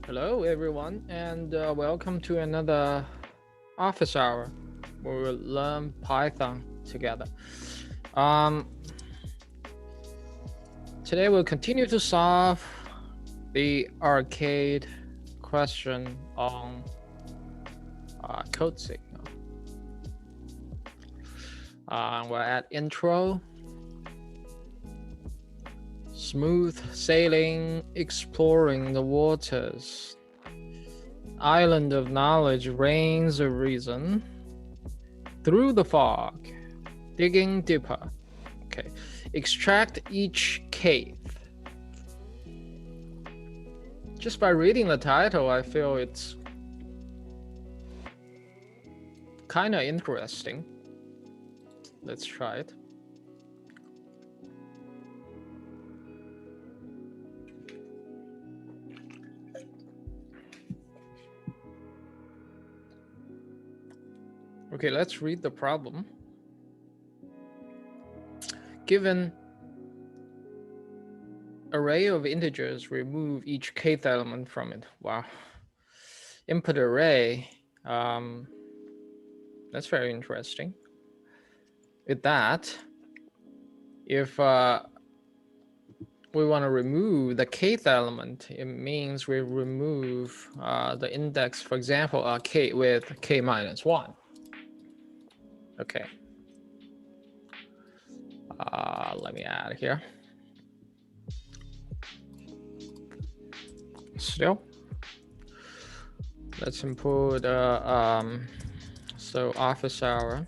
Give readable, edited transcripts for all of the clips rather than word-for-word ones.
Hello, everyone, and welcome to another office hour where we'll learn Python together. Um, Today, we'll continue to solve the arcade question on code signal. We're at intro, smooth sailing, exploring the waters. Island of knowledge reigns a reason. Through the fog, digging deeper. Okay, extract each cave. Just by reading the title, I feel it's kind of interesting. Let's try it. Okay, let's read the problem. Given array of integers, remove each kth element from it. Wow. Input array. That's very interesting. With that, if we want to remove the kth element, it means we remove the index, for example, k with k minus 1. Okay. Let me add here. Still, let's import so office hour.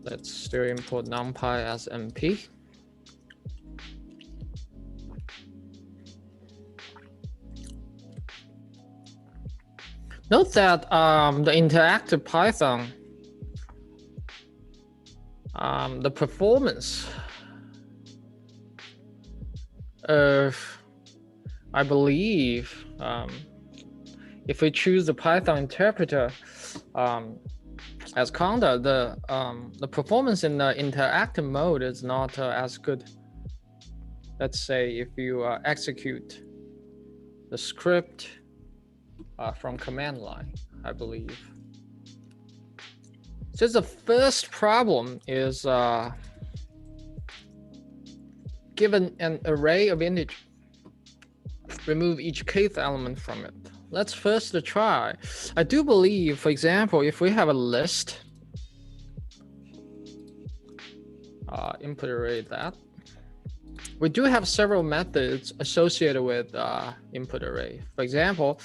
Let's still import numpy as np. Note that the interactive Python, the performance of, I believe, if we choose the Python interpreter as conda, the performance in the interactive mode is not as good. Let's say if you execute the script from command line, I believe. So the first problem is given an array of integers, remove each kth element from it. Let's first try. I do believe, for example, if we have a list, input array that, we do have several methods associated with input array. For example,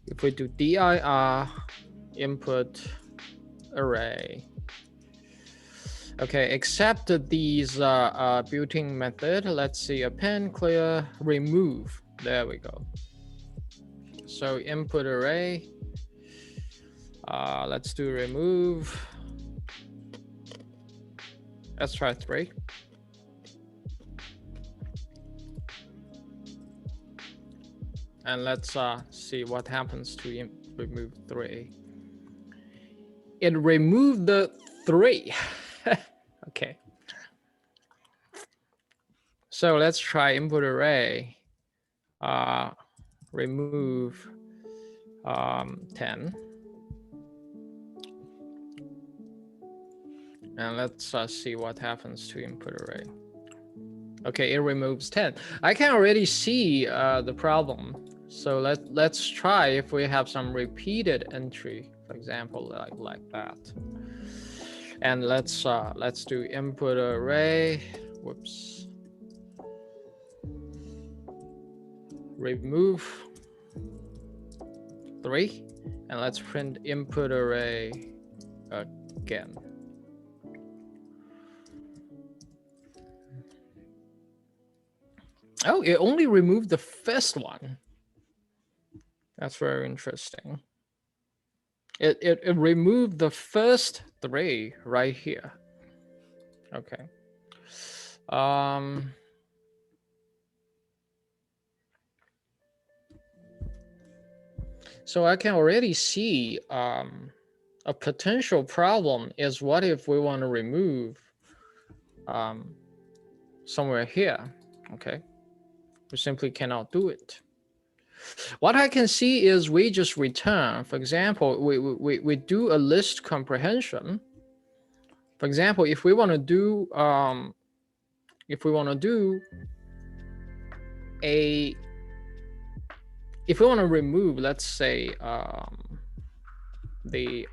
if we do dir input array, okay, except these built-in method, let's see, append, clear, remove. There we go. So input array, let's do remove. Let's try 3. And let's see what happens to remove 3. It removed the 3. Okay. So let's try input array, remove 10. And let's see what happens to input array. Okay, it removes 10. I can already see the problem. So let's try if we have some repeated entry, for example, like that. And let's do input array. Whoops. Remove 3, and let's print input array again. Oh, it only removed the first one. That's very interesting. It removed the first 3 right here. Okay. So I can already see a potential problem is what if we want to remove somewhere here, okay? We simply cannot do it. What I can see is we just return. For example, we do a list comprehension. For example, if we want to do a if we want to remove, let's say, the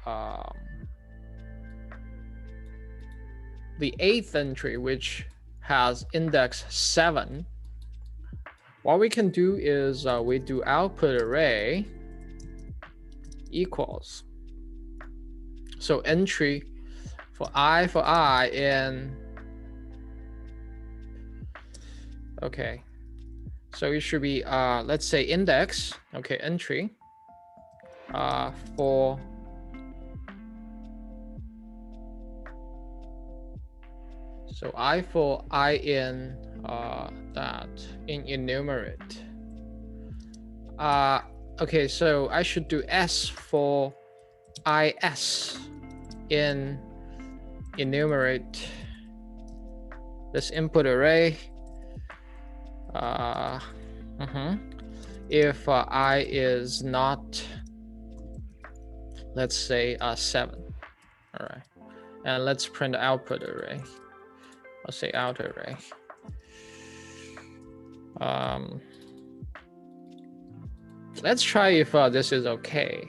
8th entry, which has index 7, what we can do is we do output array equals. So entry for I in, okay. So it should be, let's say index, okay, entry for so I in that in enumerate. Okay, so I should do S for IS in enumerate this input array. If I is not, let's say 7. All right, and let's print output array. I'll say out array. Let's try if this is okay.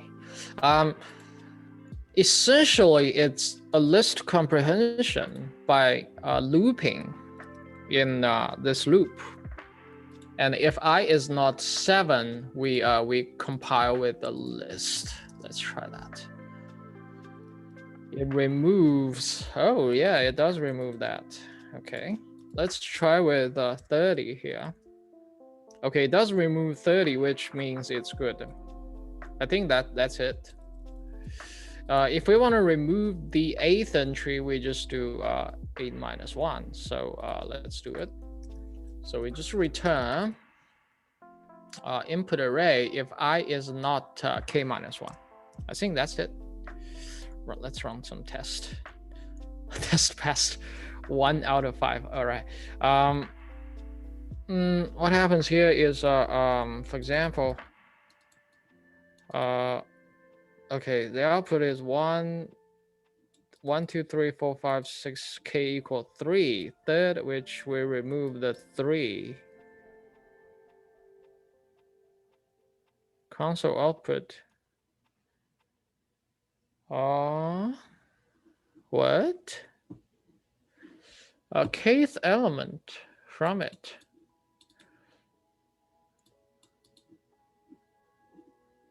Essentially, it's a list comprehension by looping in this loop. And if I is not 7, we compile with the list. Let's try that. It removes, oh yeah, it does remove that. Okay, let's try with 30 here. Okay, it does remove 30, which means it's good. I think that's it. If we want to remove the 8th entry, we just do 8 minus 1. So let's do it. So we just return input array if I is not k minus 1. I think that's it. Right, let's run some test. Test passed 1 out of 5. All right. What happens here is, for example, okay, the output is 1, 2, 3, 4, 5, 6, k equal 3. Third, which we remove the 3. Console output. What? A kth element from it.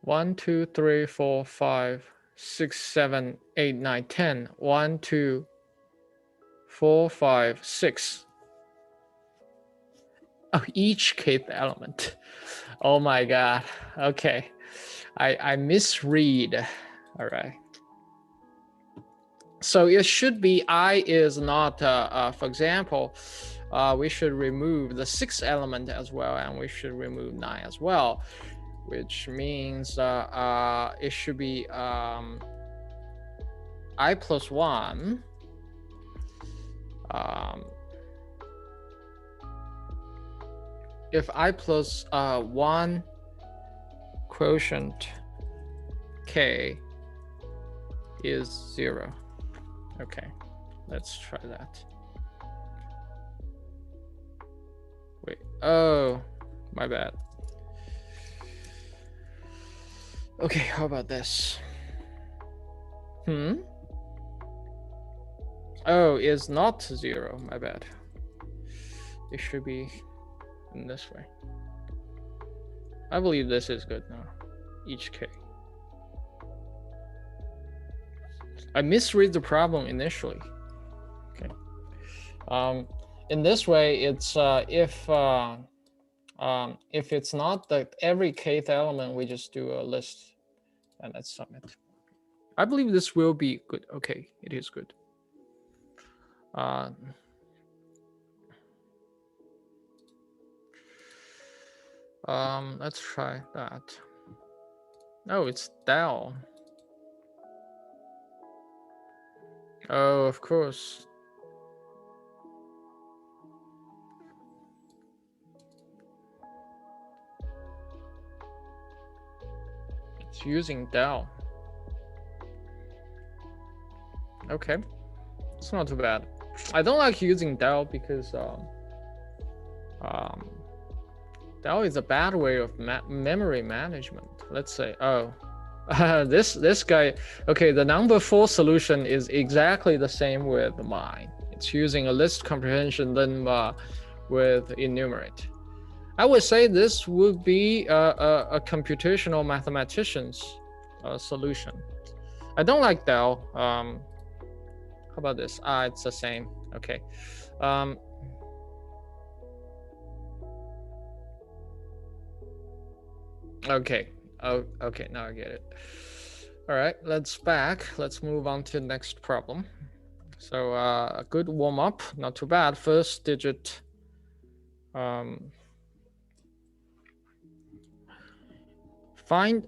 1, 2, 3, 4, 5, 6, 7, 8, 9, 10. 1, 2, 4, 5, 6. Oh, each kth element. Oh my God. Okay. I misread. All right. So it should be I is not, for example, we should remove the 6th element as well, and we should remove 9 as well, which means it should be I plus 1. If I plus 1 quotient k is 0. Okay, let's try that. Wait, oh, my bad. Okay, how about this? Oh, is not 0, my bad. It should be in this way. I believe this is good now, each k. I misread the problem initially. Okay. In this way, it's if it's not that every kth element, we just do a list and let's submit. I believe this will be good. Okay, it is good. Let's try that. Oh, it's Dell. Oh, of course. It's using del. Okay, it's not too bad. I don't like using del because del is a bad way of memory management. Let's say, oh, this guy. Okay, the number 4 solution is exactly the same with mine. It's using a list comprehension then with enumerate. I would say this would be a computational mathematician's solution. I don't like del. How about this? It's the same. Okay. Okay. Oh, okay. Now I get it. All right. Let's move on to the next problem. So a good warm up. Not too bad. First digit. Find.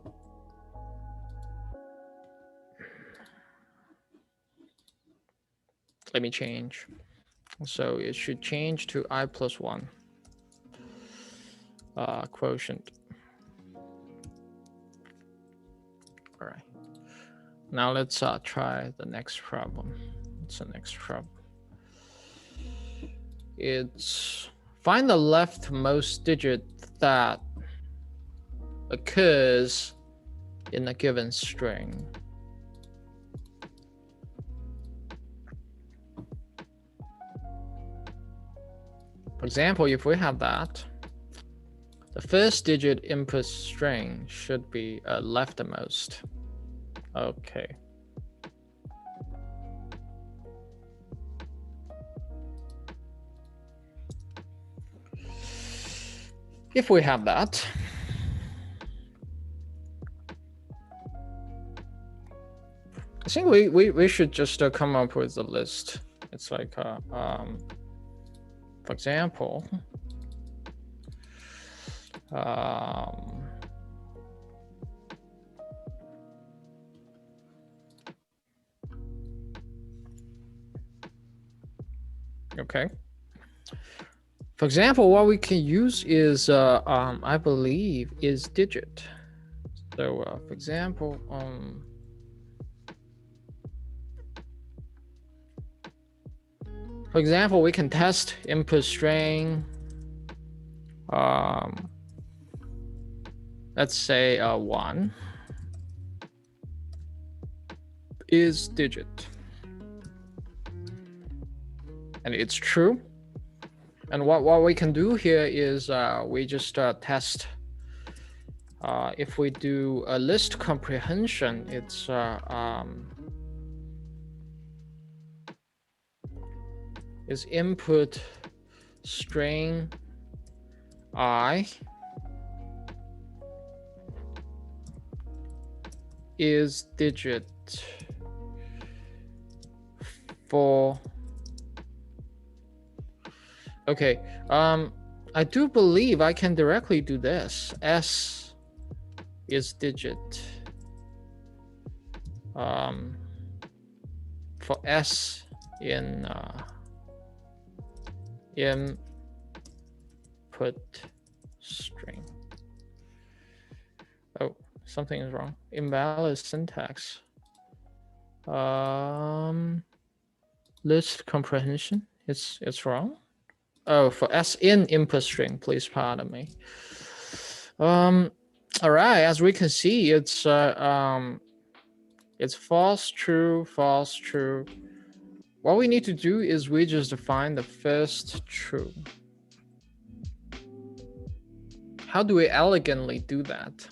Let me change. So it should change to I plus 1 quotient. All right. Now let's try the next problem. What's the next problem? It's find the leftmost digit that occurs in a given string. For example, if we have that, the first digit input string should be leftmost. Okay. If we have that, I think we should just come up with a list. It's like, for example, okay. For example, what we can use is, I believe, is digit. So, for example, we can test input string. Let's say 1 is digit, and it's true. And what we can do here is we just test. If we do a list comprehension, it's is input string I is digit for. Okay, I do believe I can directly do this. S is digit for S in input string. Oh, something is wrong. Invalid syntax. List comprehension. It's wrong. Oh, for S in input string, please pardon me. All right, as we can see, it's false, true, false, true. What we need to do is we just find the first true. How do we elegantly do that?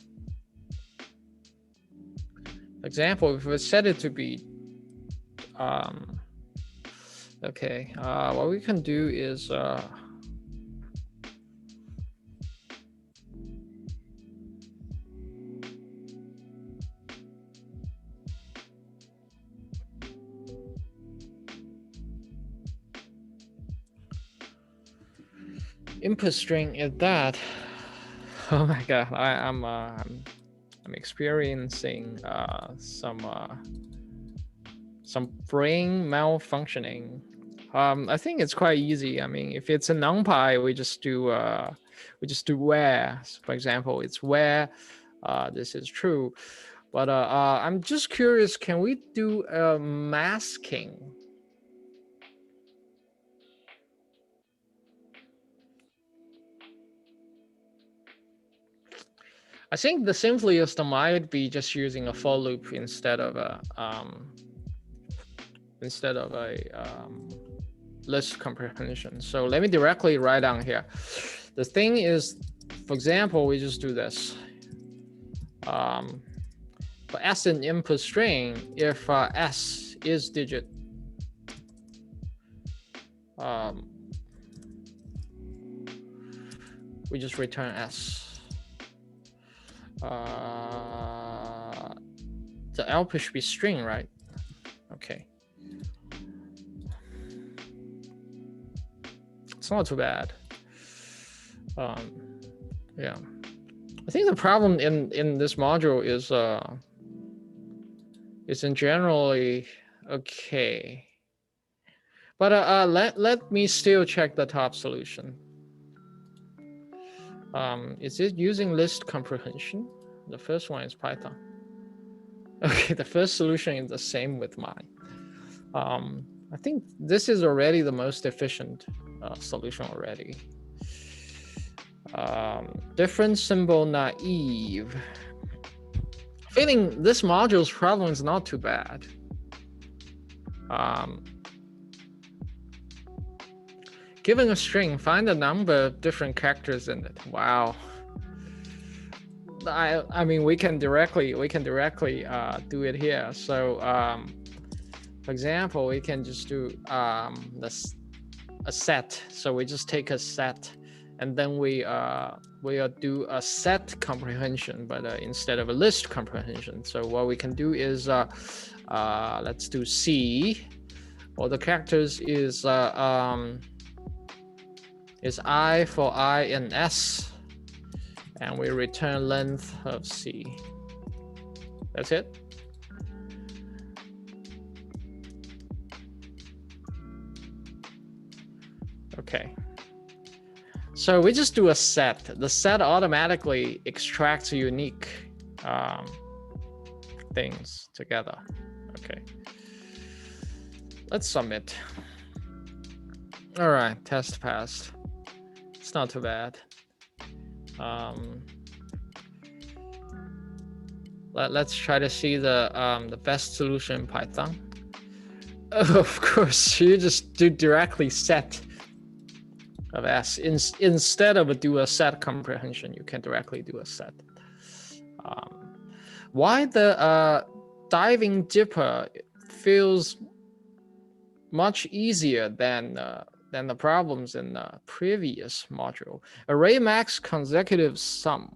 For example, if we set it to be okay, what we can do is input string is that. Oh my god, I'm experiencing some brain malfunctioning. I think it's quite easy. I mean, if it's a NumPy, we just do where. So for example, it's where this is true. But I'm just curious, can we do masking? I think the simplest might be just using a for loop instead of a list comprehension. So let me directly write down here. The thing is, for example, we just do this. For s in input string, if s is digit, we just return s. The output should be string, right? Okay. It's not too bad. Yeah. I think the problem in this module is in generally okay. But let me still check the top solution. Is it using list comprehension? The first one is Python. Okay, the first solution is the same with mine. I think this is already the most efficient solution already. Different symbol naive. Feeling this module's problem is not too bad. Given a string, find the number of different characters in it. Wow. I mean, we can directly do it here. So for example, we can just do a set. So we just take a set, and then we do a set comprehension, but instead of a list comprehension. So what we can do is let's do C. All the characters is I for I and S, and we return length of C. That's it. Okay. So we just do a set. The set automatically extracts unique things together. Okay. Let's submit. All right, test passed. It's not too bad. Let's try to see the best solution in Python. Of course, you just do directly set of s instead of do a set comprehension. You can directly do a set. Why the diving dipper feels much easier than the problems in the previous module? Array max consecutive sum.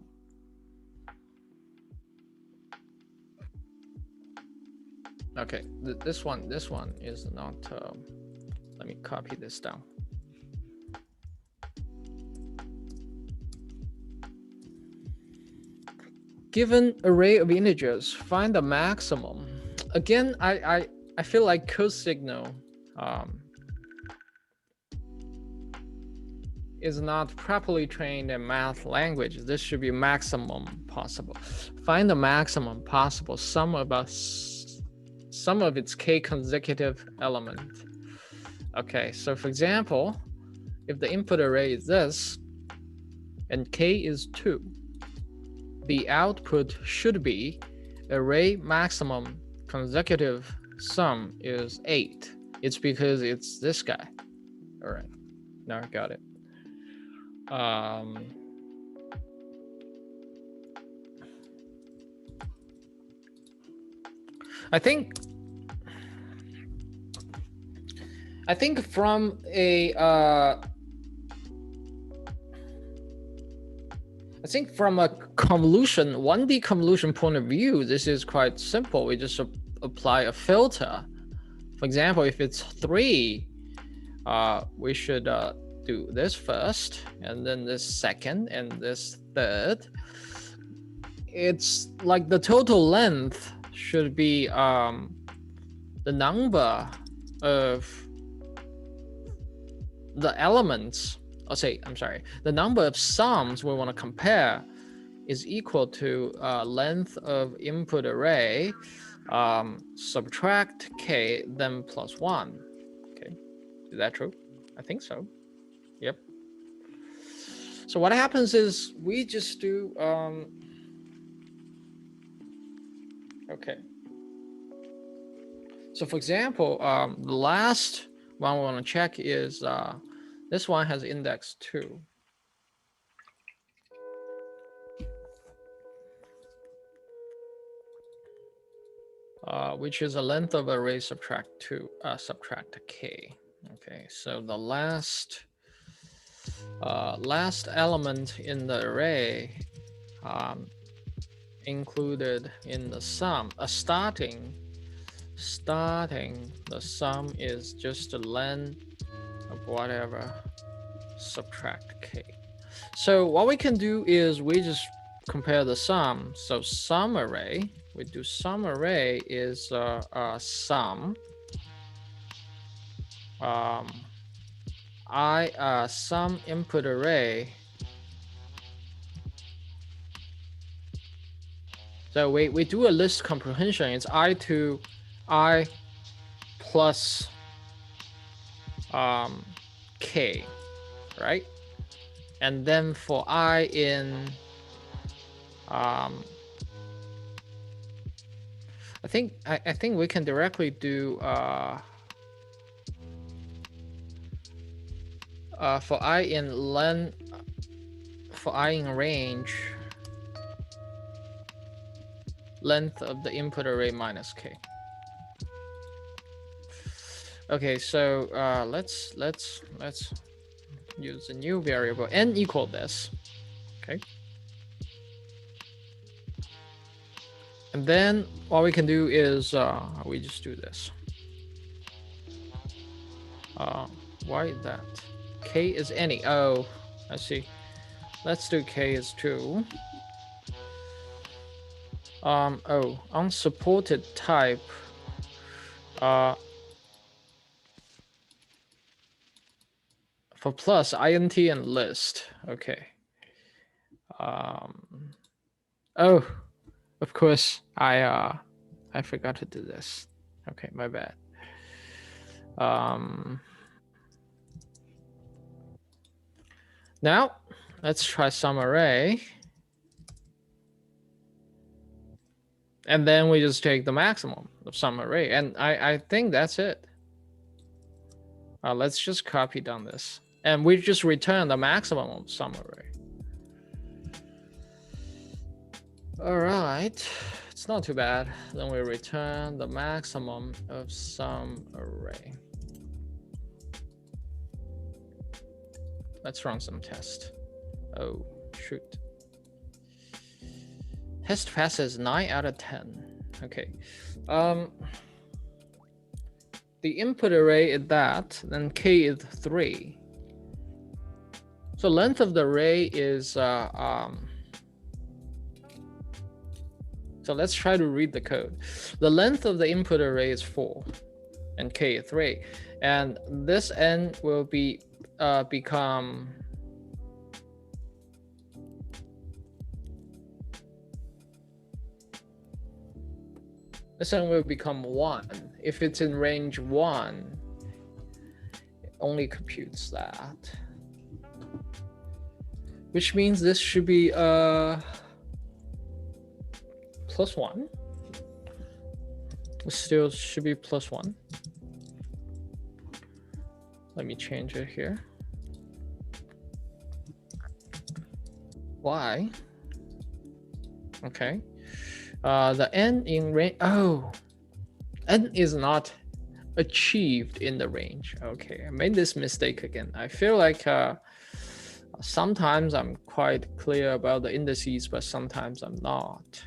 Okay, this one is not. Let me copy this down. Given array of integers, find the maximum. Again, I feel like codesignal is not properly trained in math language. This should be maximum possible. Find the maximum possible sum of its k consecutive element. Okay, so for example, if the input array is this and k is 2, the output should be array maximum consecutive sum is 8. It's because it's this guy. All right, now I got it. I think from a convolution, 1D convolution point of view, this is quite simple. We just apply a filter. For example, if it's 3, we should do this first, and then this second, and this third. It's like the total length should be the number of the elements, the number of sums we want to compare is equal to length of input array subtract k then plus 1. Okay, is that true? I think so. Yep. So what happens is we just do okay. So for example, the last one we want to check is this one has index 2. Which is a length of array subtract 2, subtract k. Okay, so the last element in the array included in the sum, starting the sum is just the length of whatever subtract k. So what we can do is we just compare the sum. So sum array, we do sum array is sum sum input array. So we do a list comprehension. It's I to I plus k, right? And then for I in I think we can directly do for I in range, length of the input array minus k. Okay, so let's use a new variable n equal this. Okay. And then what we can do is we just do this. Why is that? K is any. Oh, I see. Let's do k is 2. Oh, unsupported type. For plus int and list. Okay. Oh, of course I forgot to do this. Okay, my bad. Now let's try sum array. And then we just take the maximum of sum array. And I think that's it. Let's just copy down this. And we just return the maximum of sum array. All right, it's not too bad. Then we return the maximum of sum array. Let's run some test. Oh, shoot. Test passes 9 out of 10. Okay. The input array is that, then k is 3. So length of the array is so let's try to read the code. The length of the input array is 4 and k is 3. And this n will be become this n will become 1. If it's in range 1, it only computes that. Which means this should be plus 1. It still should be plus 1. Let me change it here. Why? Okay. The n in range. Oh, n is not achieved in the range. Okay, I made this mistake again. I feel like sometimes I'm quite clear about the indices, but sometimes I'm not.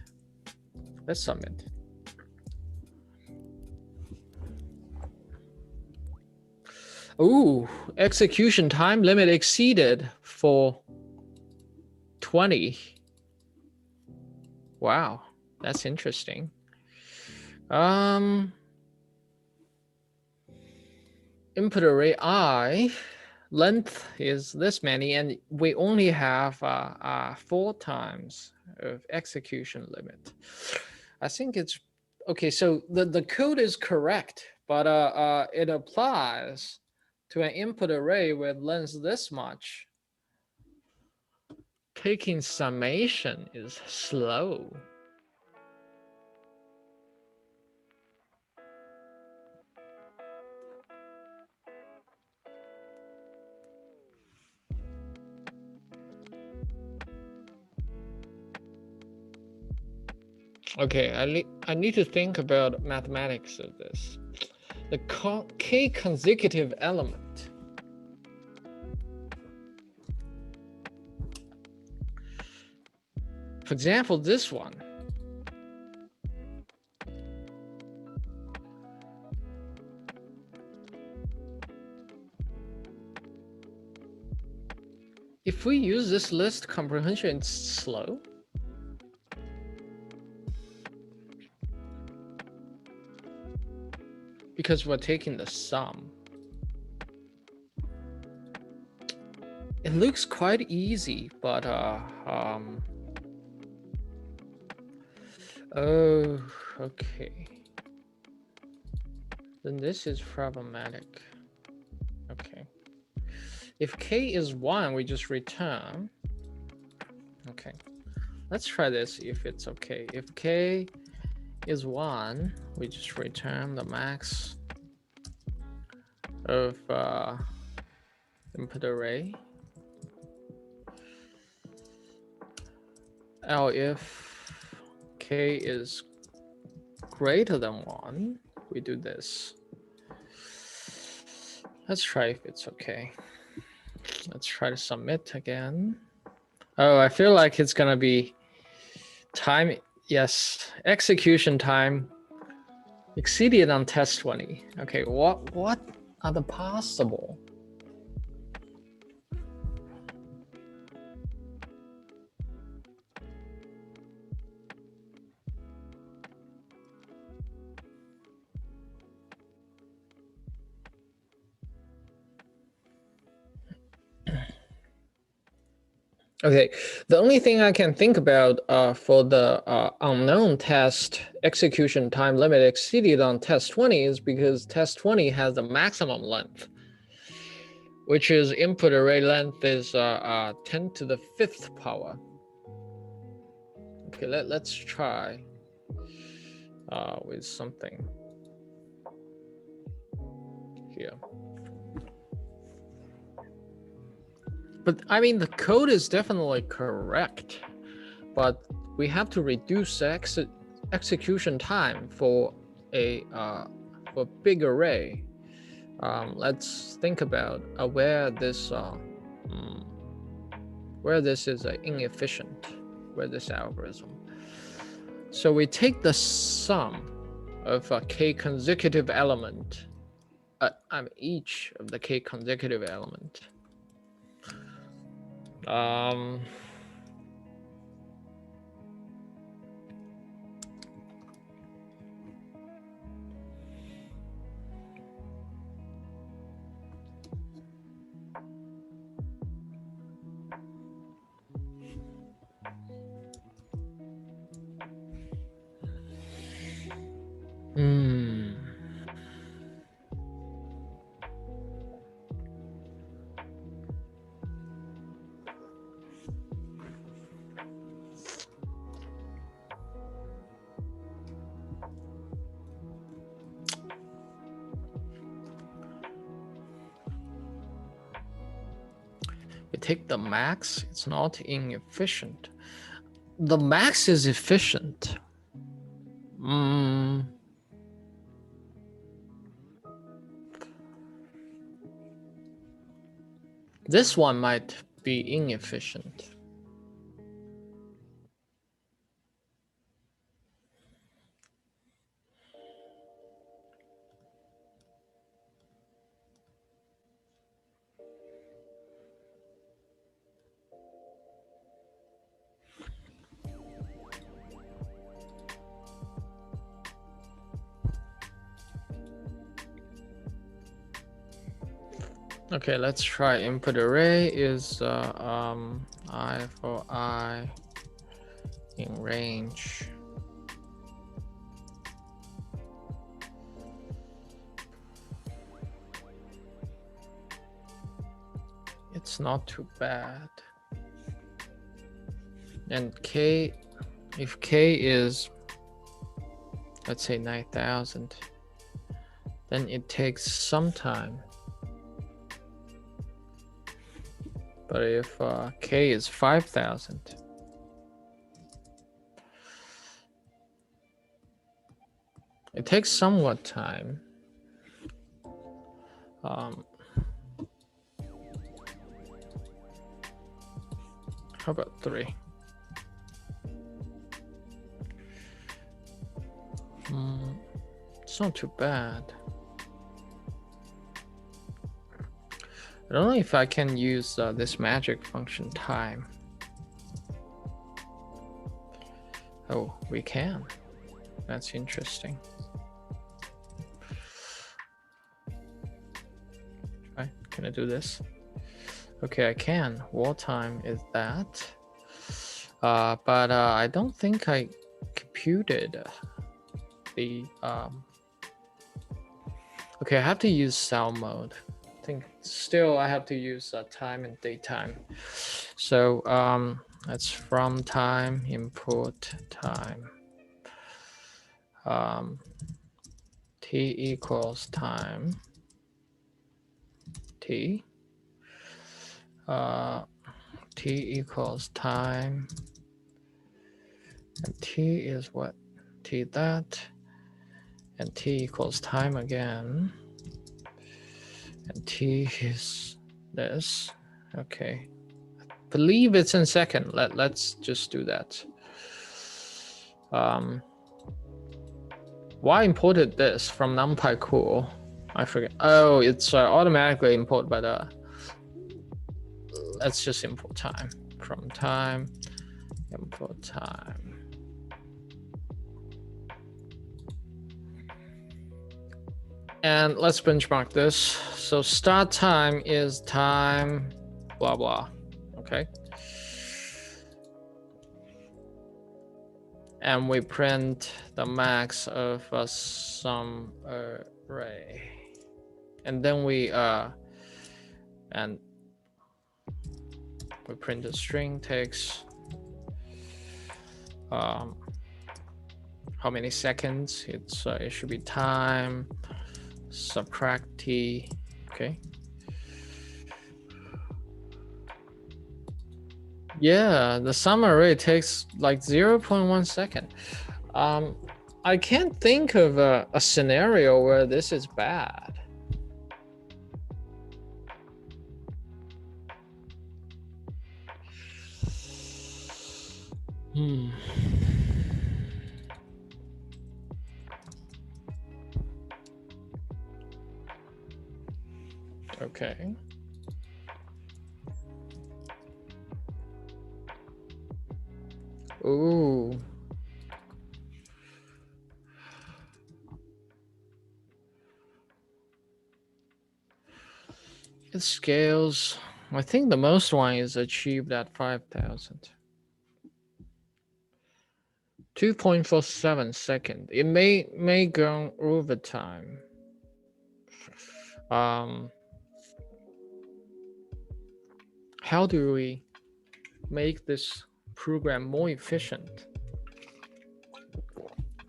Let's submit. Ooh, execution time limit exceeded for 20. Wow, that's interesting. Input array I, length is this many, and we only have 4 times of execution limit. I think it's okay. So the code is correct, but it applies to an input array with length this much. Taking summation is slow. Okay, I need to think about mathematics of this. The k consecutive element. For example, this one. If we use this list comprehension, it's slow. Because we're taking the sum. It looks quite easy, but oh, okay. Then this is problematic. Okay. If k is 1, we just return. Okay. Let's try this if it's okay. If k is 1, we just return the max of input array. Now if k is greater than 1, we do this. Let's try if it's okay. Let's try to submit again. Oh, I feel like it's gonna be time. Yes, execution time exceeded on test 20. Okay, what are the possible? Okay, the only thing I can think about for the unknown test execution time limit exceeded on test 20 is because test 20 has the maximum length, which is input array length is 10 to the 5th power. Okay, let's try with something here. But I mean, the code is definitely correct, but we have to reduce the execution time for a big array. Let's think about where this is inefficient, where this algorithm. So we take the sum of a k consecutive element, each of the k consecutive element. We take the max, it's not inefficient. The max is efficient. This one might be inefficient. Okay, let's try input array is I for I in range. It's not too bad. And k, if k is, let's say 9,000, then it takes some time. But if k is 5,000, it takes somewhat time. How about 3? It's not too bad. I don't know if I can use this magic function time. Oh, we can. That's interesting. Right? Can I do this? Okay, I can. Wall time is that. But I don't think I computed the. Okay, I have to use cell mode. I think still I have to use time and daytime. So that's from time input time. T equals time. T. T equals time. And T is what? T that. And T equals time again. And T is this. Okay. I believe it's in second. Let's just do that. Why imported this from NumPy cool? I forget. Oh, it's automatically import, but let's just import time. From time, import time. And let's benchmark this. So start time is time, blah, blah. Okay. And we print the max of some array. And then we print the string takes how many seconds? It should be time, subtract t. Okay. Yeah, the sum array takes like 0.1 second. I can't think of a scenario where this is bad. Okay. Ooh. It scales. I think the most one is achieved at 5,000. 2.47 seconds. It may go over time. How do we make this program more efficient?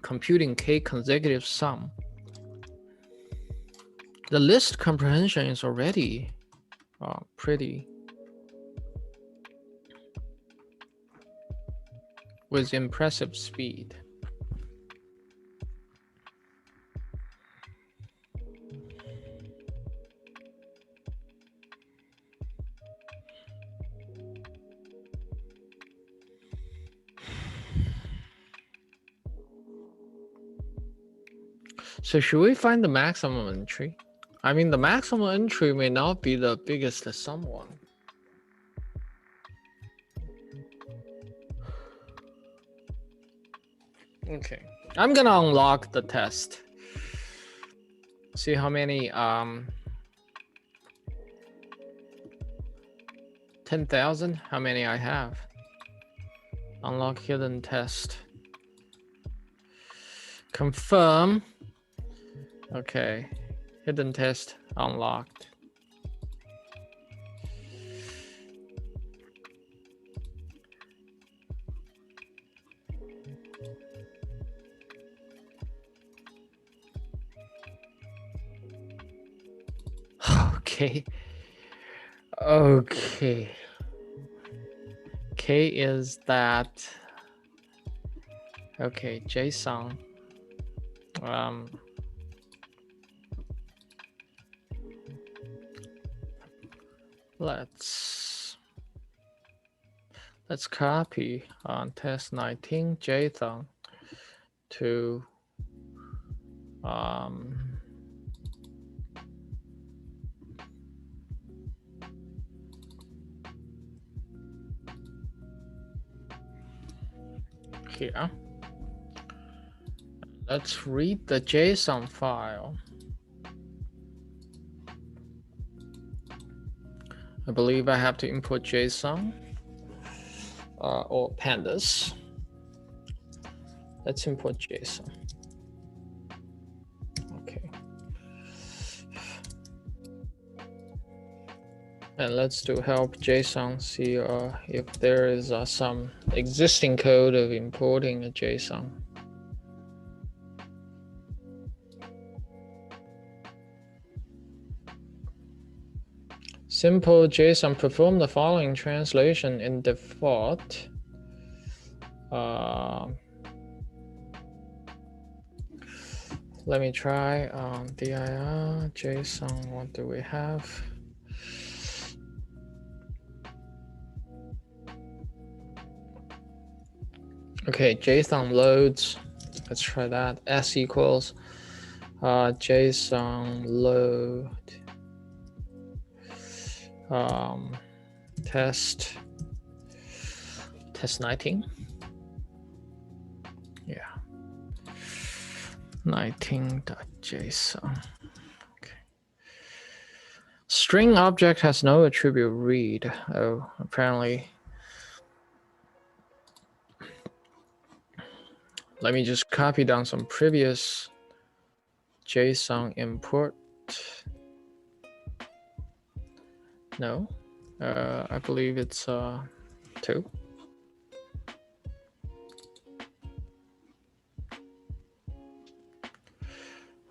Computing k consecutive sum. The list comprehension is already pretty with impressive speed. So should we find the maximum entry? I mean, the maximum entry may not be the biggest sum one. Okay, I'm gonna unlock the test. See how many 10,000. How many I have? Unlock hidden test. Confirm. Okay. Hidden test unlocked. Okay. Okay. K is that. Okay, JSON. Let's copy on test 19 JSON to here. Let's read the JSON file. I believe I have to import JSON or pandas. Let's import JSON. Okay. And let's do help JSON, see if there is some existing code of importing a JSON. Simple JSON, perform the following translation in default. Let me try dir JSON. What do we have? Okay, JSON loads. Let's try that. S equals JSON load test 19. Yeah, 19.json. Okay. String object has no attribute read. Oh, apparently. Let me just copy down some previous JSON import. No, I believe it's 2.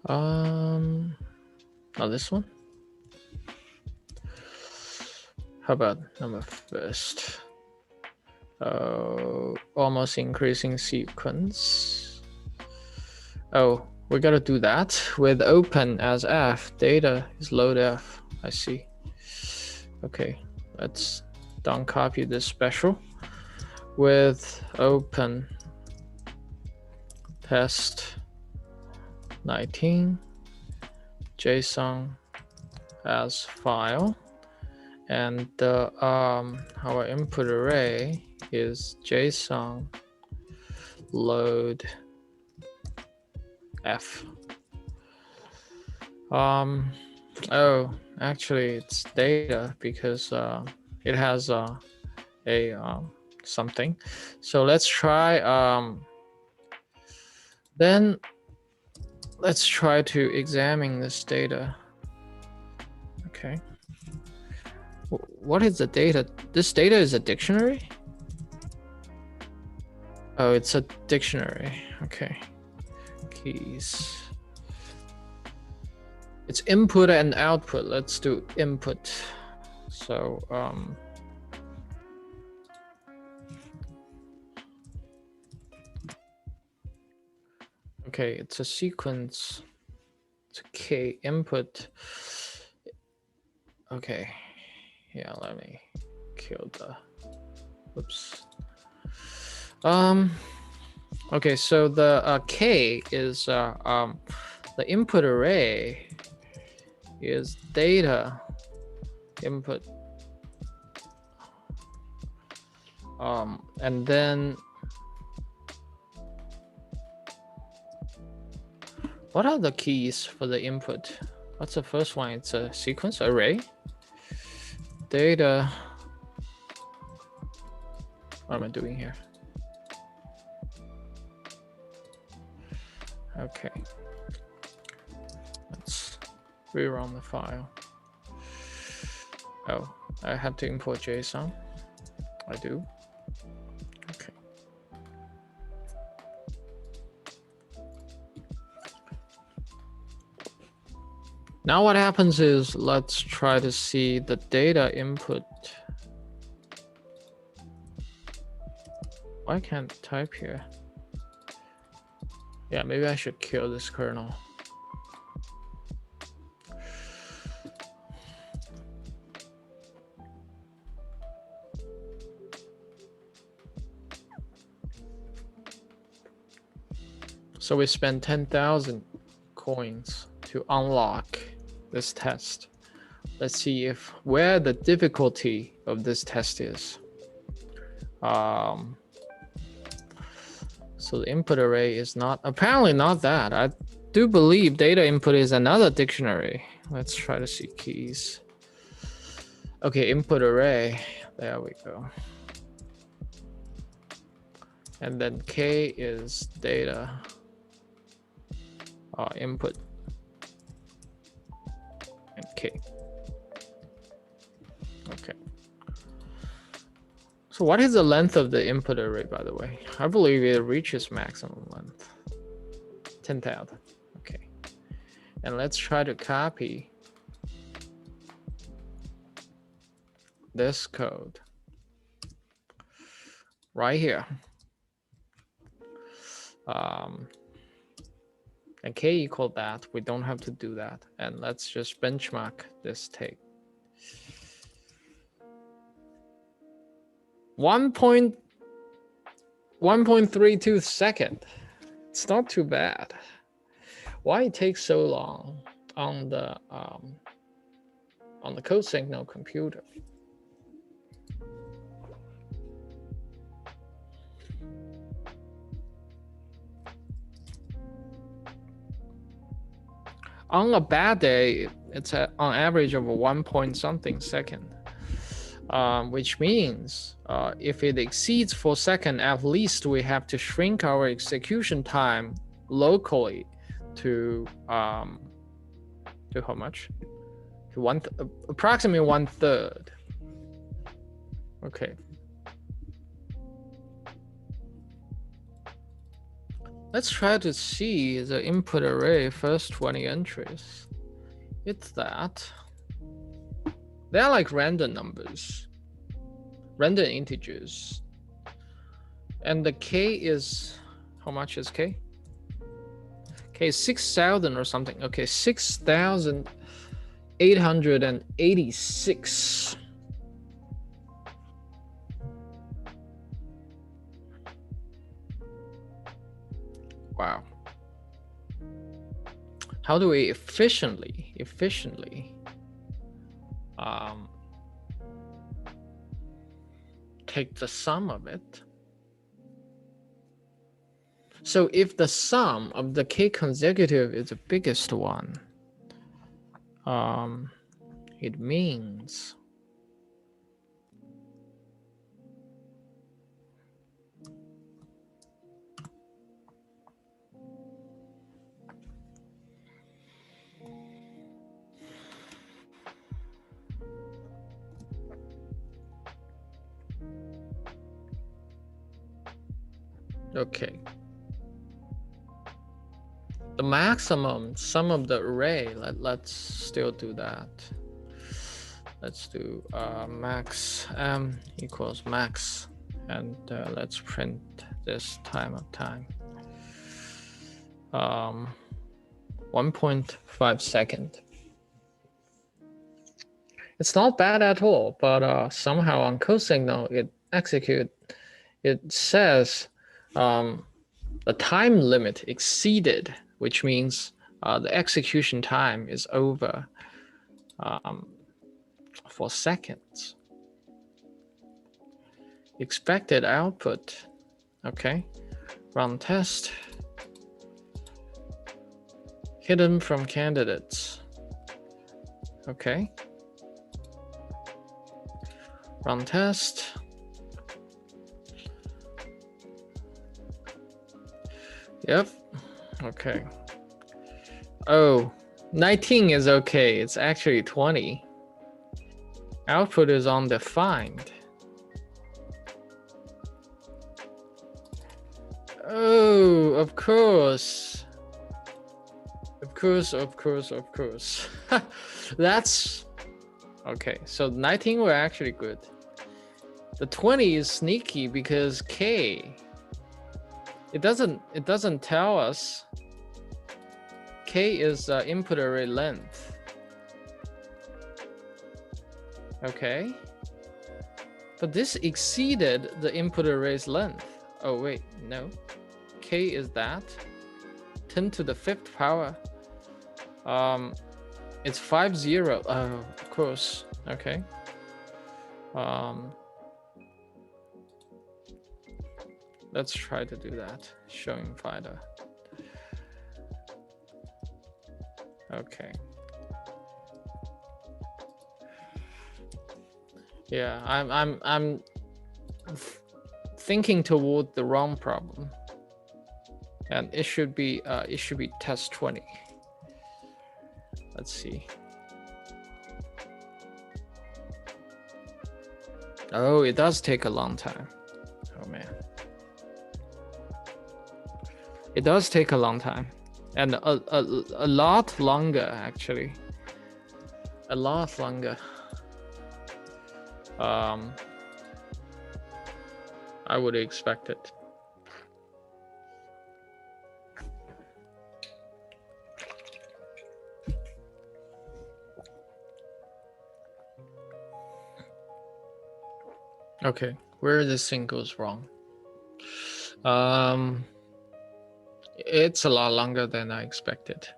Not this one. How about number first? Almost increasing sequence. Oh, we gotta do that with open as f. Data is load f. I see. Okay, let's down copy this special with open test 19 JSON as file, and our input array is JSON load f. Oh, actually it's data because it has a something. So let's try then let's try to examine this data. Okay, what is the data? This data is a dictionary? Oh, it's a dictionary. Okay, keys. It's input and output. Let's do input. So okay, it's a sequence. It's a K input. Okay, yeah, let me kill the, whoops. Okay, so the K is the input array is data input, and then what are the keys for the input? What's the first one? It's a sequence array. Data What am I doing here? Okay. Let's rerun the file. Oh, I have to import JSON. I do. Okay. Now what happens is, let's try to see the data input. Why can't I type here? Yeah, maybe I should kill this kernel. So we spent 10,000 coins to unlock this test. Let's see if where the difficulty of this test is. So the input array is not, apparently not that. I do believe data input is another dictionary. Let's try to see keys. Okay, input array, there we go. And then K is data input and K. Okay. So what is the length of the input array, by the way? I believe it reaches maximum length. 10,000. Okay. And let's try to copy this code right here. And K equal that. We don't have to do that. And let's just benchmark this take. 1.32 second. It's not too bad. Why it takes so long on the codesignal computer? On a bad day, it's on average of a 1 point something second, which means if it exceeds 4 seconds, at least we have to shrink our execution time locally to how much? To approximately 1/3. Okay. Let's try to see the input array first 20 entries. It's that. They're like random numbers, random integers. And the K is, how much is K? K is 6,000 or something. Okay, 6,886. Wow. How do we efficiently take the sum of it? So if the sum of the K consecutive is the biggest one, it means okay. The maximum sum of the array, let's still do that. Let's do max m equals max, and let's print this time of time. 1.5 second. It's not bad at all, but somehow on codesignal it says the time limit exceeded, which means the execution time is over 4 seconds. Expected output, okay. Run test. Hidden from candidates, okay. Run test. Yep. Okay. Oh, 19 is okay. It's actually 20. Output is undefined. Oh, of course. Of course. That's okay. So 19 were actually good. The 20 is sneaky because K. It doesn't tell us. K is input array length. Okay. But this exceeded the input array's length. Oh wait, no. K is that. 10 to the 5th power. It's 50. Oh, of course. Okay. Let's try to do that. Showing FIDA. Okay. Yeah, I'm thinking toward the wrong problem, and it should be test 20. Let's see. Oh, it does take a long time. Oh man, it does take a long time, and a lot longer actually. A lot longer. I would expect it. Okay, where this thing goes wrong. It's a lot longer than I expected.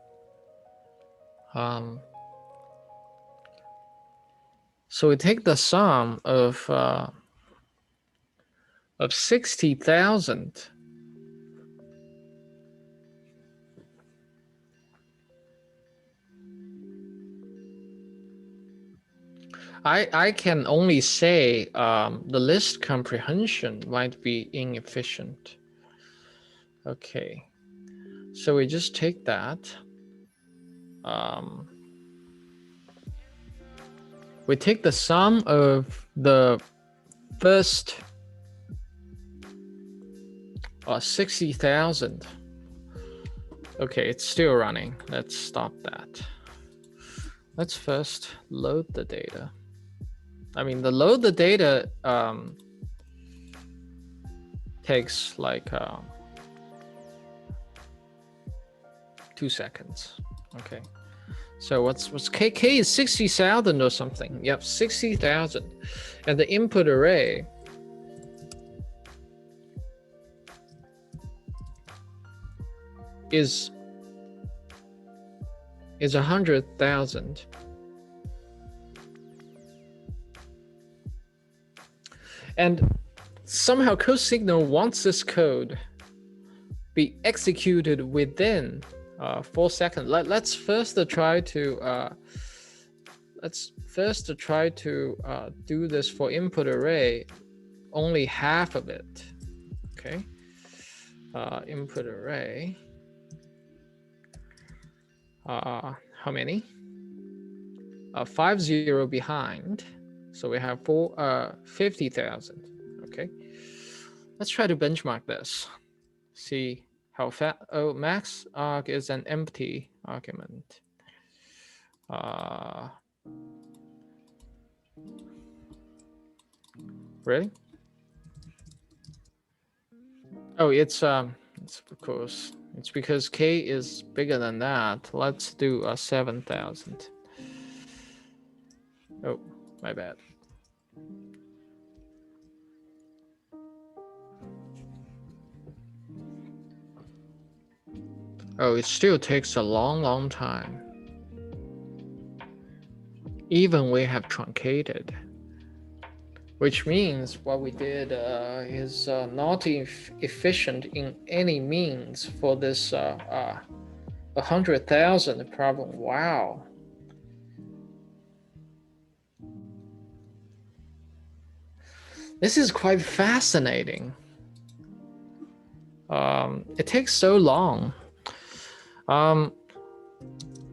So we take the sum of 60,000. I can only say the list comprehension might be inefficient. Okay, so we just take that. We take the sum of the first 60,000. Okay, it's still running. Let's stop that. Let's first load the data. I mean, the load the data takes like 2 seconds. Okay. So what's K is 60,000 or something. Yep, 60,000. And the input array is 100,000. And somehow codesignal wants this code be executed within 4 seconds. Let's first try to do this for input array, only half of it. Okay. Input array. How many? 50 behind. So we have 50,000. Okay. Let's try to benchmark this. See how fast. Oh, max arg is an empty argument. Really? Oh, it's of course it's because K is bigger than that. Let's do 7,000. Oh, my bad. Oh, it still takes a long time. Even we have truncated, which means what we did is not efficient in any means for this 100,000 problem. Wow. This is quite fascinating. It takes so long.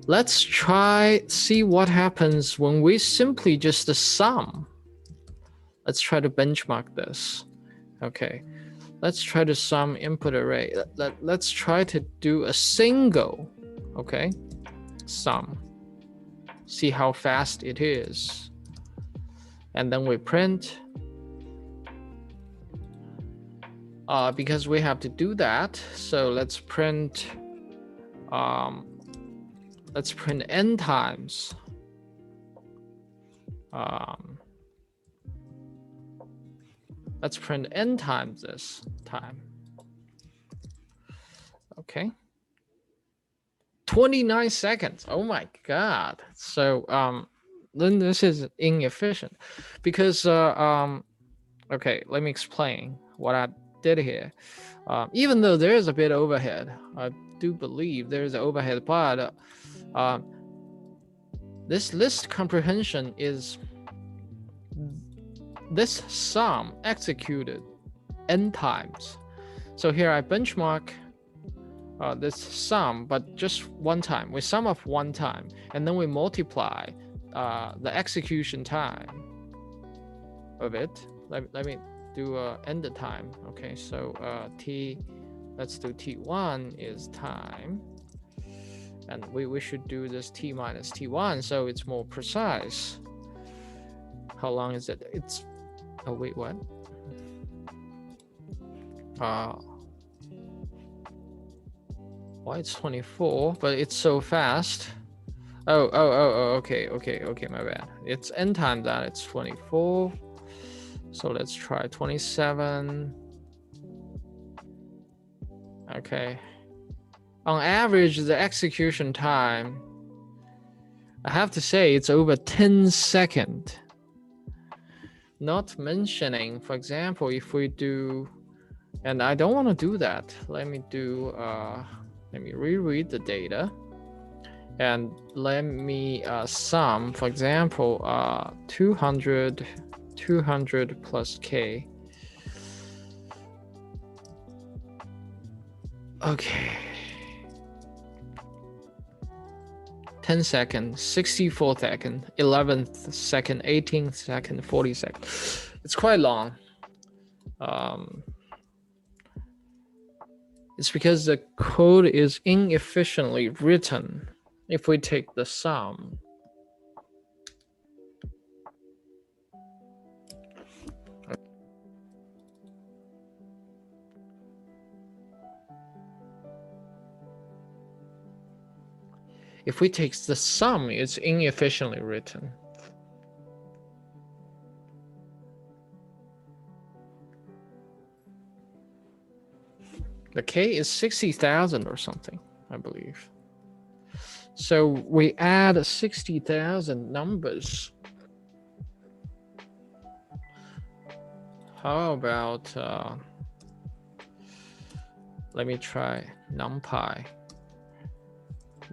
Let's see what happens when we simply just sum. Let's try to benchmark this. Okay, let's try to sum input array. Let's try to do a single, okay, sum. See how fast it is. And then we print. Because we have to do that, so let's print n times. Let's print n times this time. Okay. 29 seconds. Oh my God. So then this is inefficient because okay, let me explain what I did here. Even though there is a bit overhead, I do believe there is an overhead, but this list comprehension is this sum executed n times. So here I benchmark this sum, but just one time. We sum up one time, and then we multiply the execution time of it. Let me do end time. Okay, so let's do t1 is time, and we should do this t minus t1 so it's more precise. How long is it? It's, oh wait, what? Why it's 24, but it's so fast. Oh, okay, my bad. It's n times that, it's 24. So let's try 27. Okay. On average, the execution time, I have to say it's over 10 seconds. Not mentioning, for example, if we do, and I don't want to do that. Let me do, let me reread the data. And let me sum, for example, 200 plus K. Okay. 10 seconds, 64 seconds, 11th second, 18th second, 40 seconds. It's quite long. It's because the code is inefficiently written. If we take the sum, if we take the sum, it's inefficiently written. The K is 60,000 or something, I believe. So we add 60,000 numbers. How about, let me try NumPy.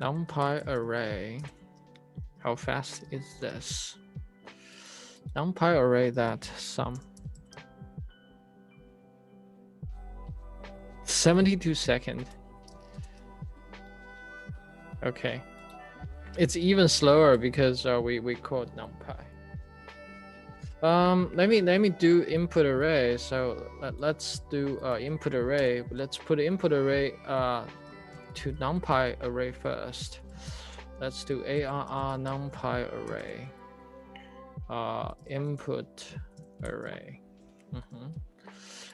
NumPy array. How fast is this? NumPy array that sum. 72 seconds. Okay. It's even slower because we called NumPy. Let me do input array. So let's do input array. Let's put input array to NumPy array first. Let's do ARR NumPy array. Input array.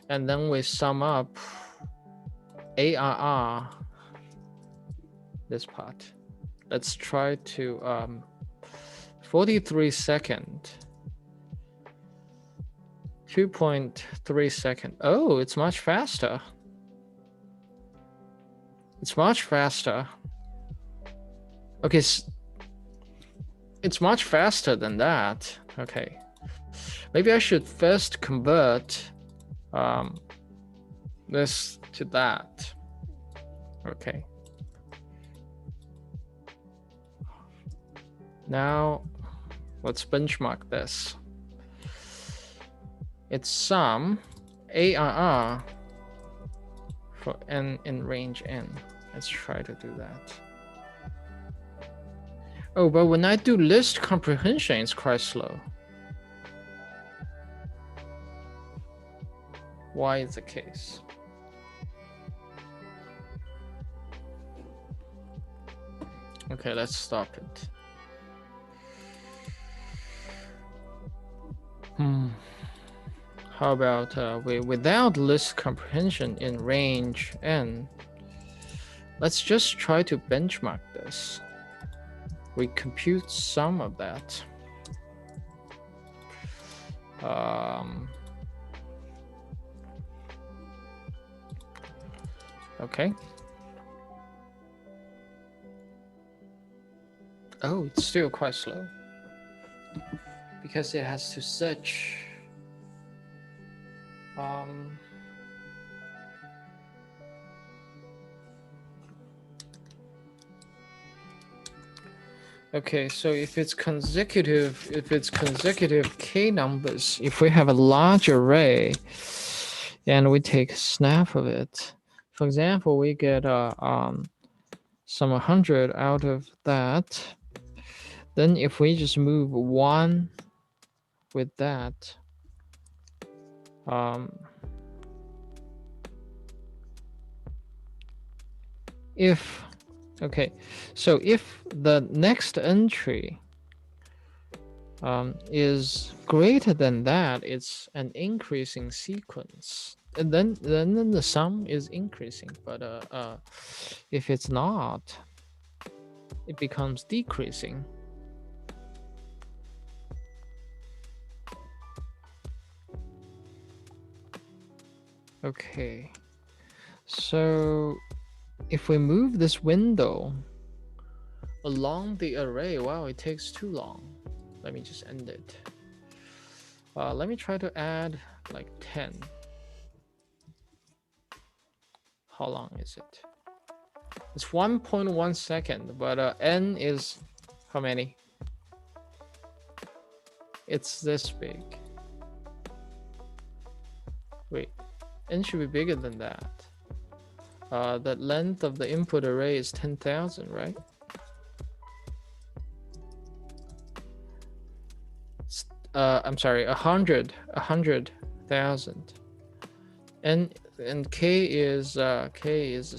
And then we sum up ARR, this part. Let's try to 43 second, 2.3 second. Oh, it's much faster. It's much faster. Okay, it's much faster than that. Okay, maybe I should first convert this to that. Okay. Now let's benchmark this. It's sum ARR for n in range n. Let's try to do that. Oh, but when I do list comprehension, it's quite slow. Why is the case? Okay, let's stop it. How about without list comprehension in range n? Let's just try to benchmark this. We compute some of that. Okay. Oh, it's still quite slow because it has to search. Okay, so if it's consecutive k numbers, if we have a large array and we take a snap of it, for example, we get some 100 out of that. Then if we just move one with that, okay, so if the next entry is greater than that, it's an increasing sequence, and then the sum is increasing. But if it's not, it becomes decreasing. Okay, so if we move this window along the array, wow, it takes too long. Let me just end it. Let me try to add like 10. How long is it? It's 1.1 second, but n is how many? It's this big. Wait, n should be bigger than that. The length of the input array is 10,000, right? I'm sorry, 100,000. And k is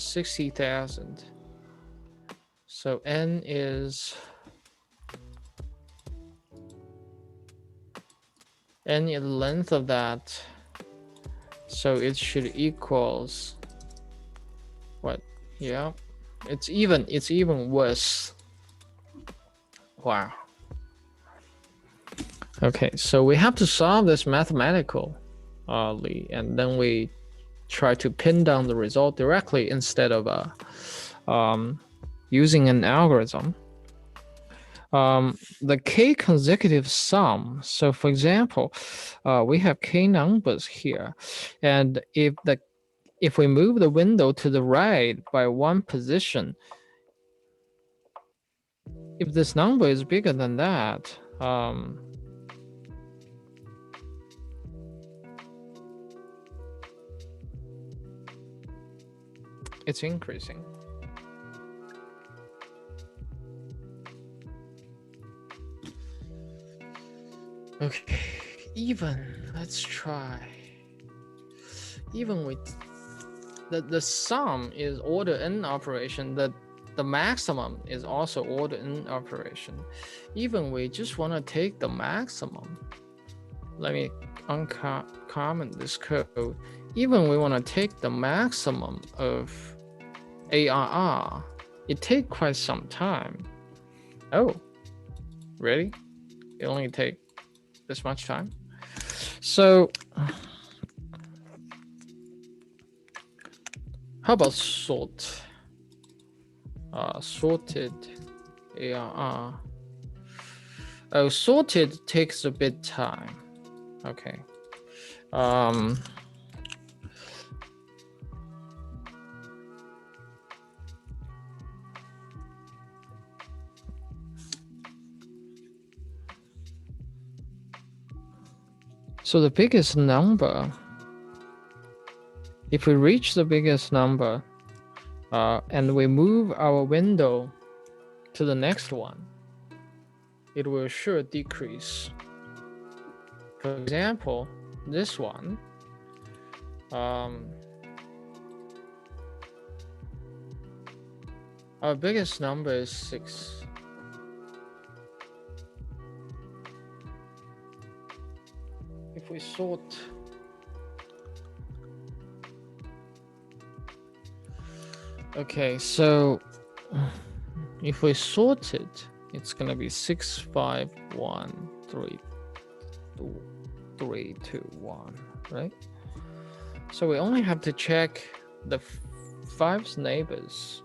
60,000. So n is the length of that. So it should equals what? Yeah, it's even worse. Wow. Okay, so we have to solve this mathematically, and then we try to pin down the result directly instead of using an algorithm. The k consecutive sum. So for example, we have k numbers here, and if we move the window to the right by one position, if this number is bigger than that, it's increasing. Okay, let's try. Even with the sum is order n operation, the maximum is also order n operation. Even we just want to take the maximum. Let me uncomment this code. Even we want to take the maximum of ARR, it takes quite some time. Oh, really? It only take this much time? So how about sort? Sorted ARR. Oh, sorted takes a bit time. Okay. So the biggest number If we reach the biggest number and we move our window to the next one, it will sure decrease. For example, this one, our biggest number is 6. If we sort, okay, so if we sort it, it's gonna be 6, 5, 1, 3, 2, 3, 2, 1, right? So we only have to check the 5's neighbors.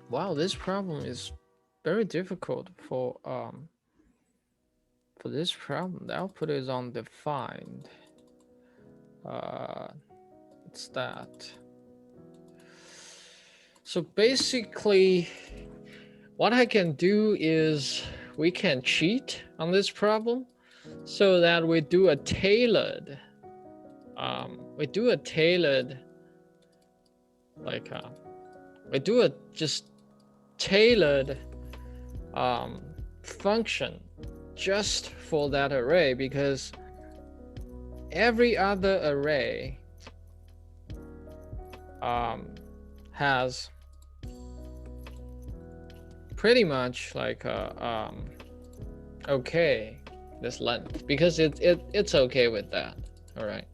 Wow, this problem is very difficult for this problem. The output is undefined. It's that. So basically, what I can do is we can cheat on this problem so that we do a tailored, we do a just tailored function just for that array, because every other array has pretty much like okay, this length, because it's okay with that. All right.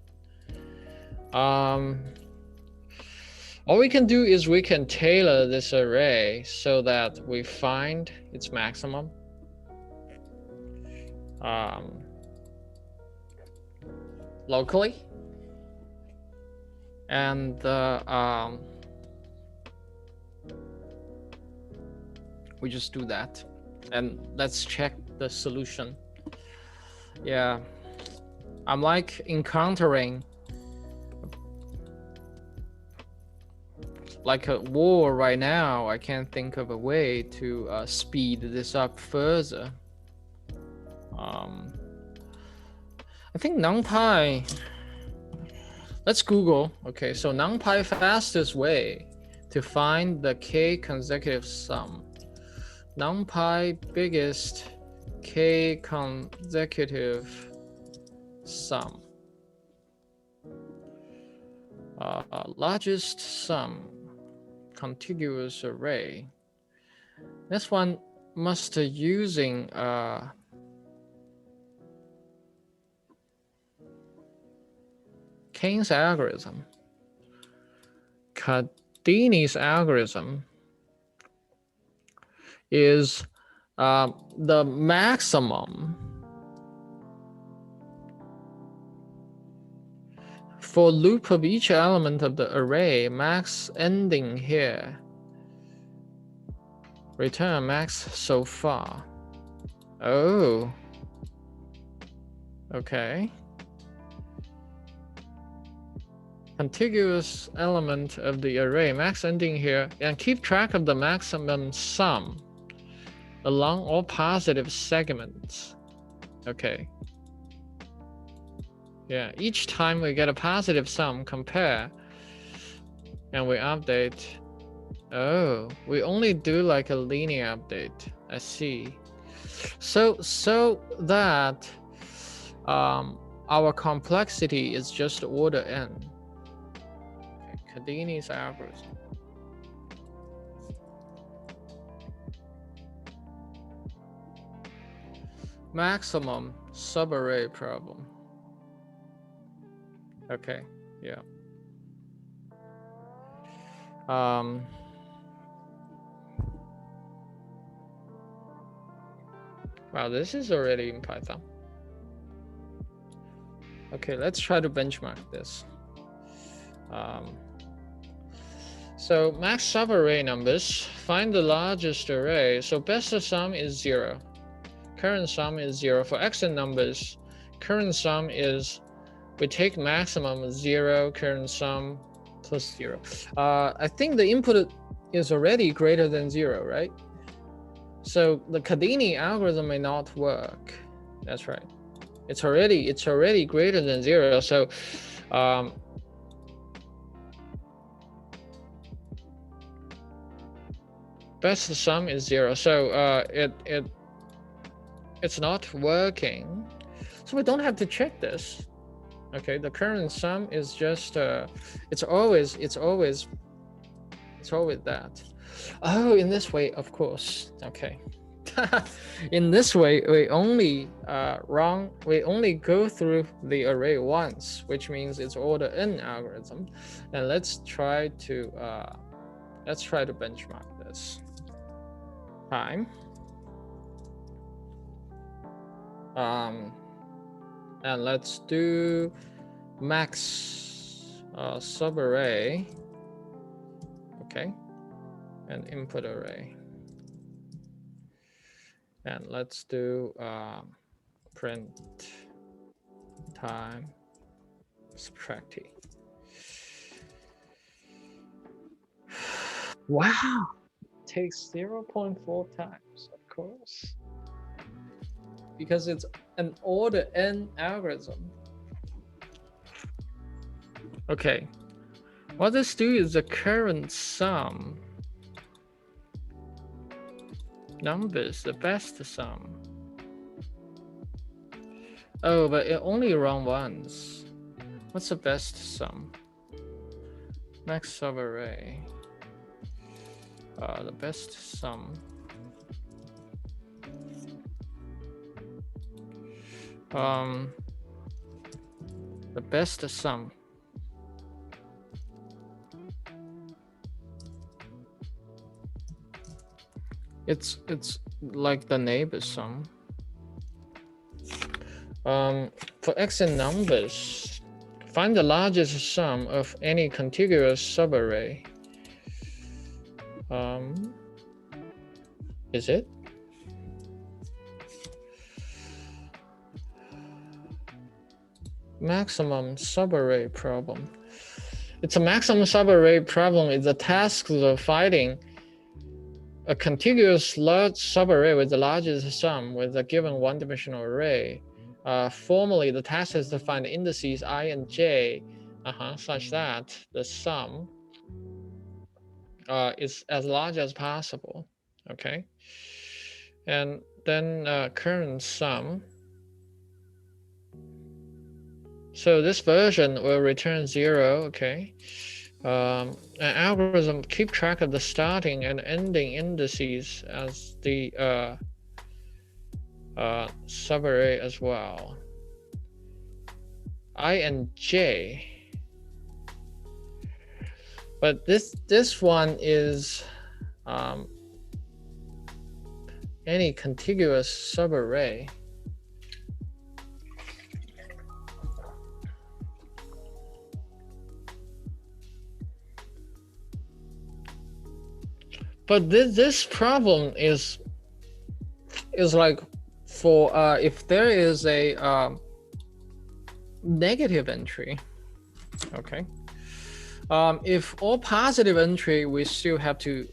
All we can do is we can tailor this array so that we find its maximum. Locally. And we just do that. And let's check the solution. Yeah. I'm like encountering like a war right now. I can't think of a way to speed this up further. I think NumPy, let's Google. Okay, so NumPy fastest way to find the k consecutive sum. NumPy biggest k consecutive sum. Largest sum, contiguous array. This one must using Kane's algorithm. Kadane's algorithm is the maximum for loop of each element of the array, max ending here. Return max so far. Oh. Okay. Contiguous element of the array, max ending here, and keep track of the maximum sum along all positive segments. Okay. Yeah, each time we get a positive sum, compare, and we update. Oh, we only do like a linear update. I see. So that our complexity is just order n. Okay, Kadane's algorithm. Maximum subarray problem. Okay, yeah. Wow, this is already in Python. Okay, let's try to benchmark this. So max subarray numbers, find the largest array. So best of sum is 0. Current sum is 0. For exit numbers, current sum is, we take maximum 0, current sum plus 0. I think the input is already greater than 0, right? So the Kadane algorithm may not work. That's right. It's already greater than 0. So best sum is 0. So it's not working. So we don't have to check this. Okay, the current sum is just it's always that. Oh, in this way, of course. Okay. In this way, we only go through the array once, which means it's order n algorithm. And let's try to benchmark this. Time. And let's do max subarray. Okay, and input array. And let's do print time subtract t. Wow, it takes 0.4 times, of course, because it's an order n algorithm. Okay, what this do is the current sum numbers, the best sum. Oh, but it only run once. What's the best sum? Max subarray. The best sum. The best sum. It's like the neighbor sum. For x in numbers, find the largest sum of any contiguous subarray. Is it? Maximum subarray problem. It's a maximum subarray problem. It's a task of finding a contiguous large subarray with the largest sum with a given one-dimensional array. Formally, the task is to find indices I and j such that the sum is as large as possible. Okay, and then current sum. So this version will return 0. Okay. An algorithm keep track of the starting and ending indices as the subarray as well. I and j. But this one is any contiguous subarray. But this problem is like for if there is a negative entry, okay. If all positive entry, we still have to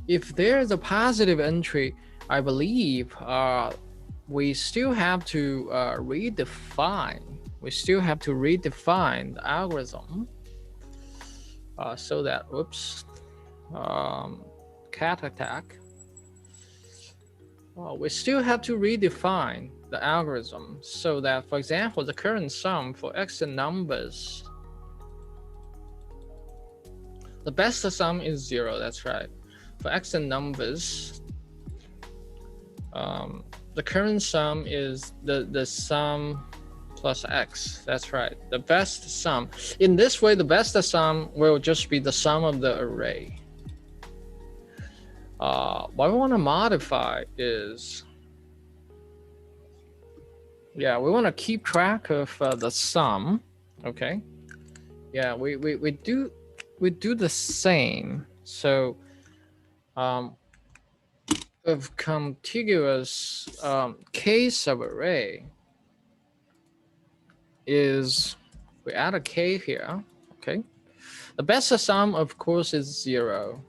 if there is a positive entry, I believe we still have to redefine. We still have to redefine the algorithm so that cat attack. We still have to redefine the algorithm so that, for example, the current sum for x in numbers, the best sum is 0. That's right. For x in numbers, the current sum is the sum plus x. That's right. The best sum. In this way, the best sum will just be the sum of the array. What we want to modify is, yeah, we want to keep track of the sum. Okay. Yeah, we do the same. So of contiguous k subarray is, we add a k here. Okay. The best sum, of course, is 0.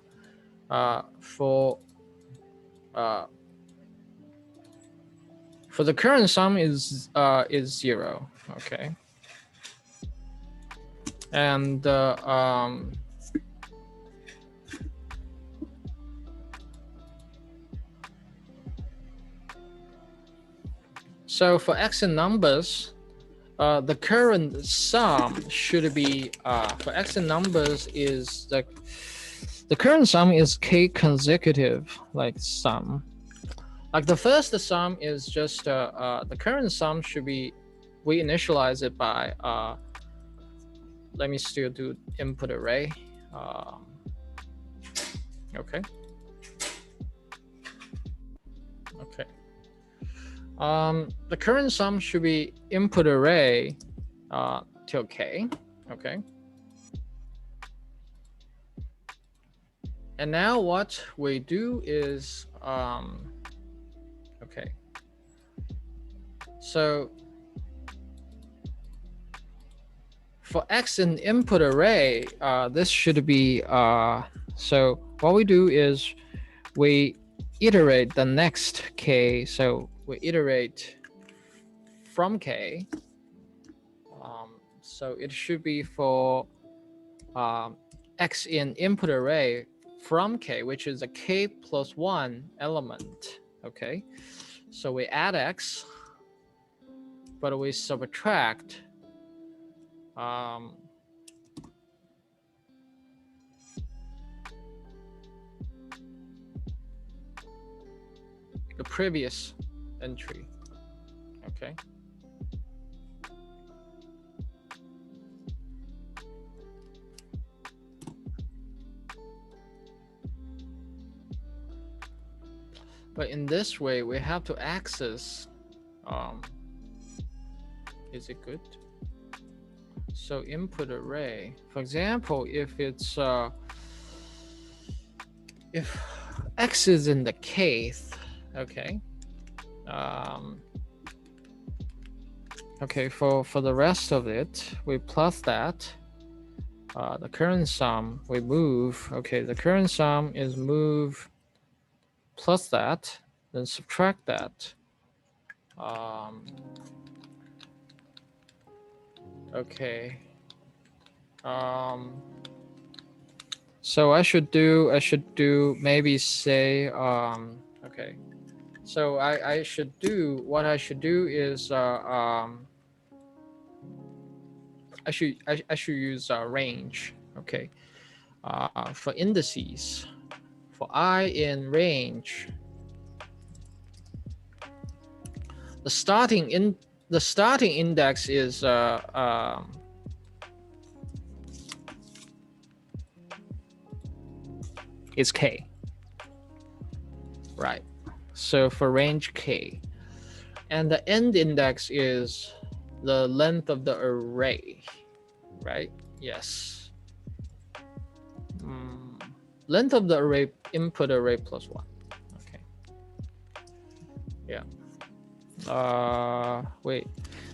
For For the current sum is 0. Okay. And so for x in numbers, the current sum should be for x in numbers is the current sum is k consecutive like sum. Like the first sum is just the current sum should be, we initialize it by let me still do input array. Okay. Okay. The current sum should be input array till k. Okay. And now what we do is okay. So for x in input array, this should be so what we do is we iterate the next k. So we iterate from k. So it should be for x in input array from k, which is a k plus 1 element. Okay, so we add x, but we subtract the previous entry. Okay. But in this way, we have to access, is it good? So input array, for example, if it's, if x is in the kth, okay. Okay, for the rest of it, we plus that. The current sum, we move, okay, the current sum is move plus that, then subtract that. Okay. So I should do maybe say, okay. So I should do, what I should do is, I should use range, okay. For indices, for I in range, the starting index is k, right? So for range k, and the end index is the length of the array, right? Yes. Length of the array, input array plus 1. Okay. Yeah. Wait.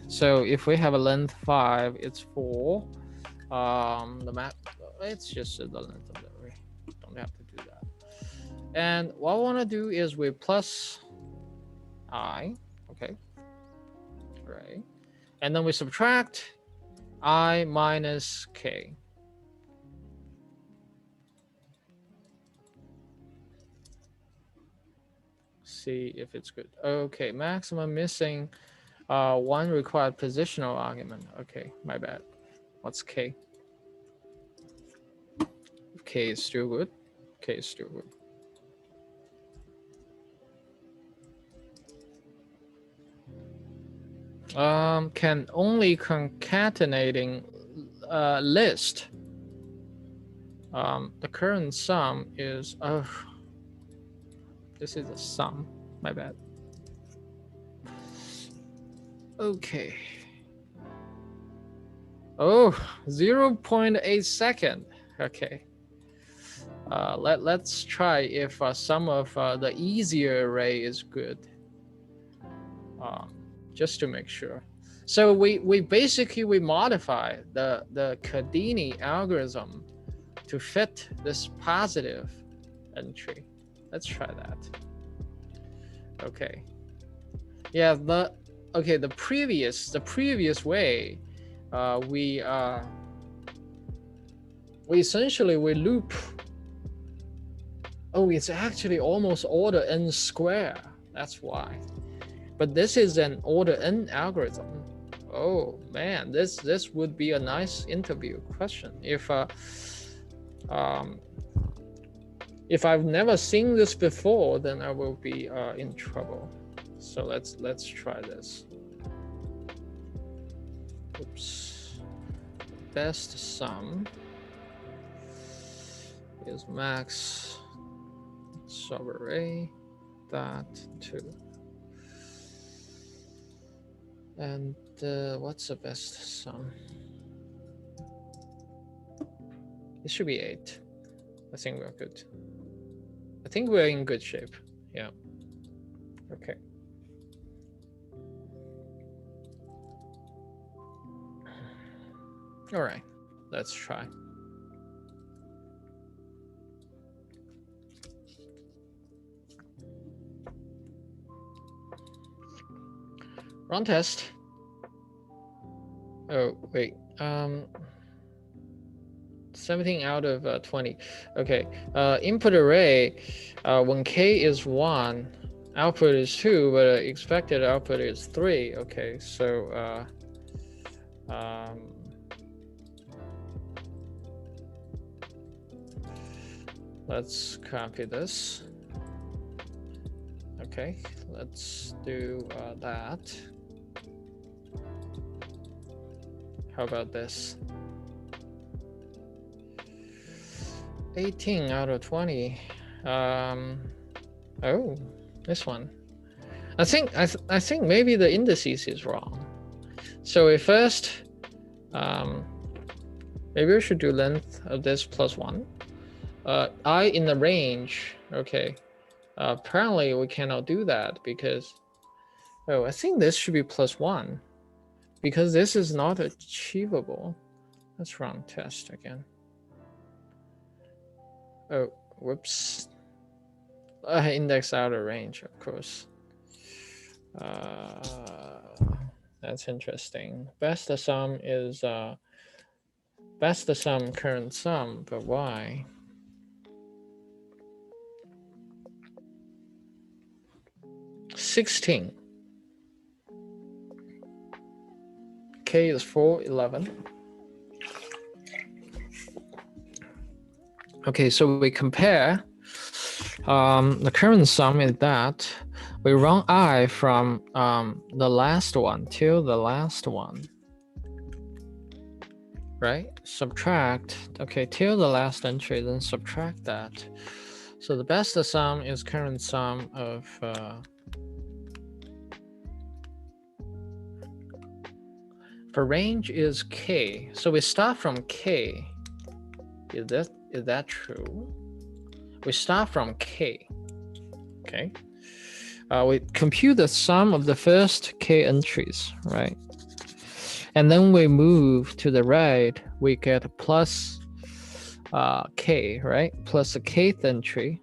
So if we have a length 5, it's 4. The map, it's just the length of the array. Don't have to do that. And what I want to do is we plus I. Okay. Right. And then we subtract I minus k. See if it's good. Okay, maximum missing 1 required positional argument. Okay, my bad. What's k? K is still good. K is still good. Can only concatenating list. The current sum is this is a sum, my bad. Okay. Oh, 0.8 second. Okay. Let's try if some of the easier array is good. Just to make sure. So we basically modify the Kadane algorithm to fit this positive entry. Let's try that. Okay. Yeah, the previous way, we essentially we loop. Oh, it's actually almost order n square. That's why. But this is an order n algorithm. Oh man, this would be a nice interview question. If I've never seen this before, then I will be in trouble. So let's try this. Oops. Best sum is max subarray that 2. And what's the best sum? It should be 8. I think we're good. I think we're in good shape. Yeah. Okay. All right, let's try. Run test. Oh, wait. 17 out of 20. Okay. Input array, when k is 1, output is 2, but expected output is 3. Okay, so let's copy this. Okay, let's do that. How about this? 18 out of 20. Oh, this one. I think maybe the indices is wrong. So we first, maybe we should do length of this plus 1. I in the range. Okay. Apparently we cannot do that because, oh, I think this should be plus 1 because this is not achievable. Let's run test again. Oh, whoops. Index out of range, of course. That's interesting. Best sum is best sum current sum, but why? $16. K is 411. Okay, so we compare. The current sum is that we run I from the last one till the last one, right? Subtract, okay, till the last entry, then subtract that. So the best sum is current sum of for range is K. So we start from K. Is that true? We start from K. Okay. We compute the sum of the first K entries, right? And then we move to the right, we get plus K, right? Plus the Kth entry.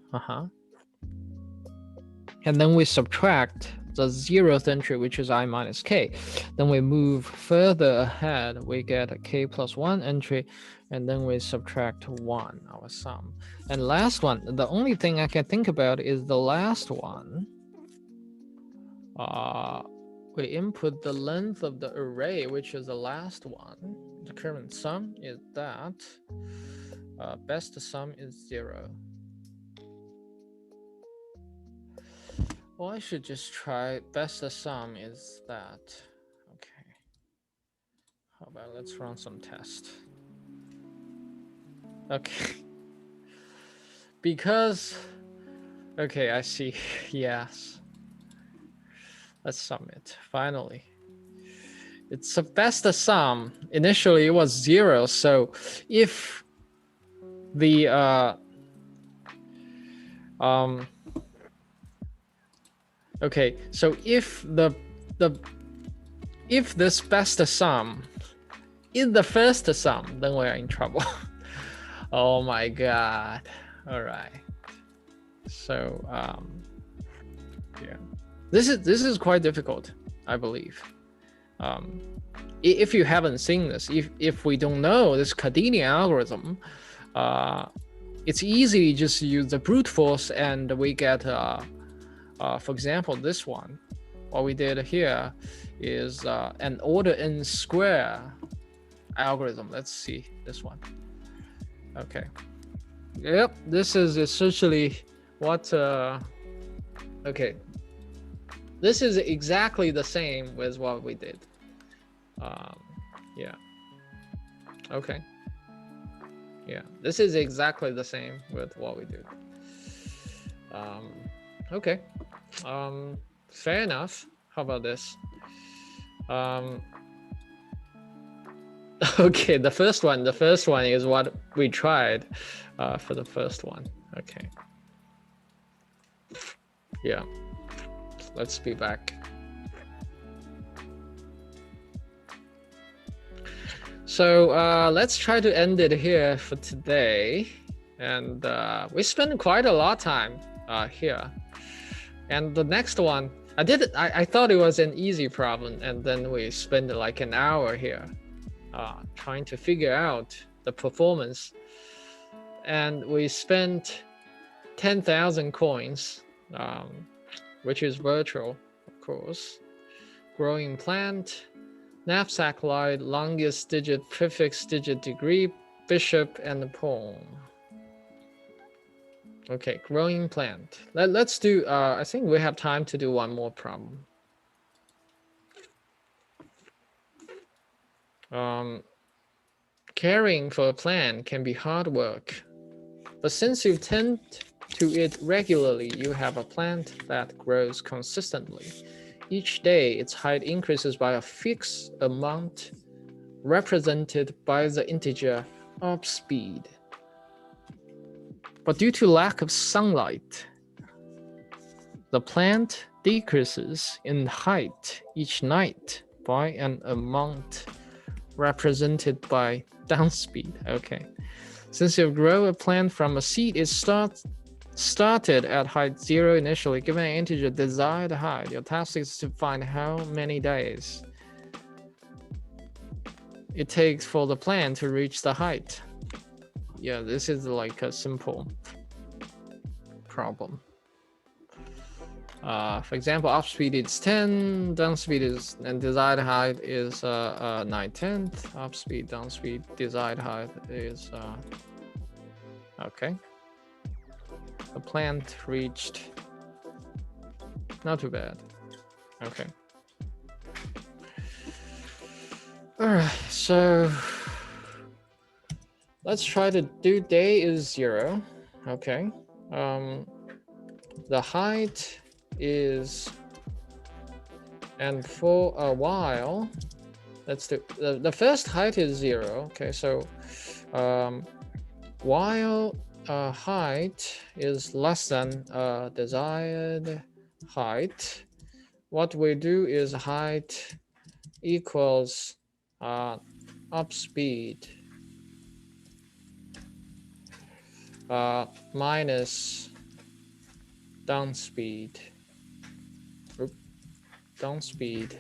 And then we subtract the 0th entry, which is I minus K. Then we move further ahead, we get a K plus 1 entry, and then we subtract 1, our sum. And last one, the only thing I can think about is the last one. We input the length of the array, which is the last one. The current sum is that. Best sum is 0. Well, I should just try best sum is that. Okay. How about let's run some tests. Okay. Because, okay, I see. Yes. Let's submit. Finally. It's the best sum. Initially, it was 0. So if the okay, so if if this best sum is the first sum, then we're in trouble. Oh my god. All right. So yeah. This is quite difficult, I believe. If you haven't seen this, if we don't know this Kadane algorithm, it's easy just to use the brute force, and we get, for example, this one. What we did here is an order n square algorithm. Let's see this one. Okay. Yep, this is essentially what. Okay. This is exactly the same with what we did. Yeah. Okay. Yeah, this is exactly the same with what we do. Okay. Fair enough. How about this? Okay, the first one is what we tried for the first one. Okay. Yeah. Let's be back. So let's try to end it here for today. And we spent quite a lot of time here. And the next one, I thought it was an easy problem, and then we spent like an hour here trying to figure out the performance. And we spent 10,000 coins, which is virtual, of course. Growing plant, knapsack light, longest digit, prefix digit, degree, bishop, and the pawn. Okay, growing plant. Let's do, I think we have time to do one more problem. Caring for a plant can be hard work, but since you tend to it regularly, you have a plant that grows consistently. Each day, its height increases by a fixed amount represented by the integer of speed. But due to lack of sunlight, the plant decreases in height each night by an amount represented by downspeed. Okay. Since you grow a plant from a seed, it started at height 0 initially. Given an integer desired height, your task is to find how many days it takes for the plant to reach the height. Yeah, this is like a simple problem. For example, up speed is 10, down speed is, and desired height is 9/10. Up speed, down speed, desired height is okay. The plant reached, not too bad. Okay. All right, so let's try to do day is 0. Okay. The height is, and for a while, let's do the first height is 0. Okay, so while height is less than desired height, what we do is height equals up speed minus down speed. Down speed,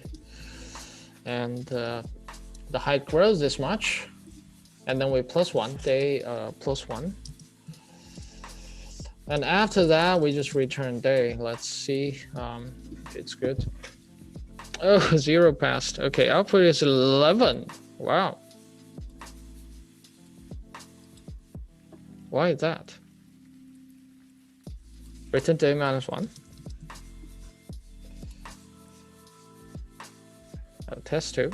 and the height grows this much, and then we plus 1 day plus 1, and after that we just return day. Let's see if it's good. Oh, 0 passed. Okay, output is 11. Wow, why is that? Return day minus 1. Test 2.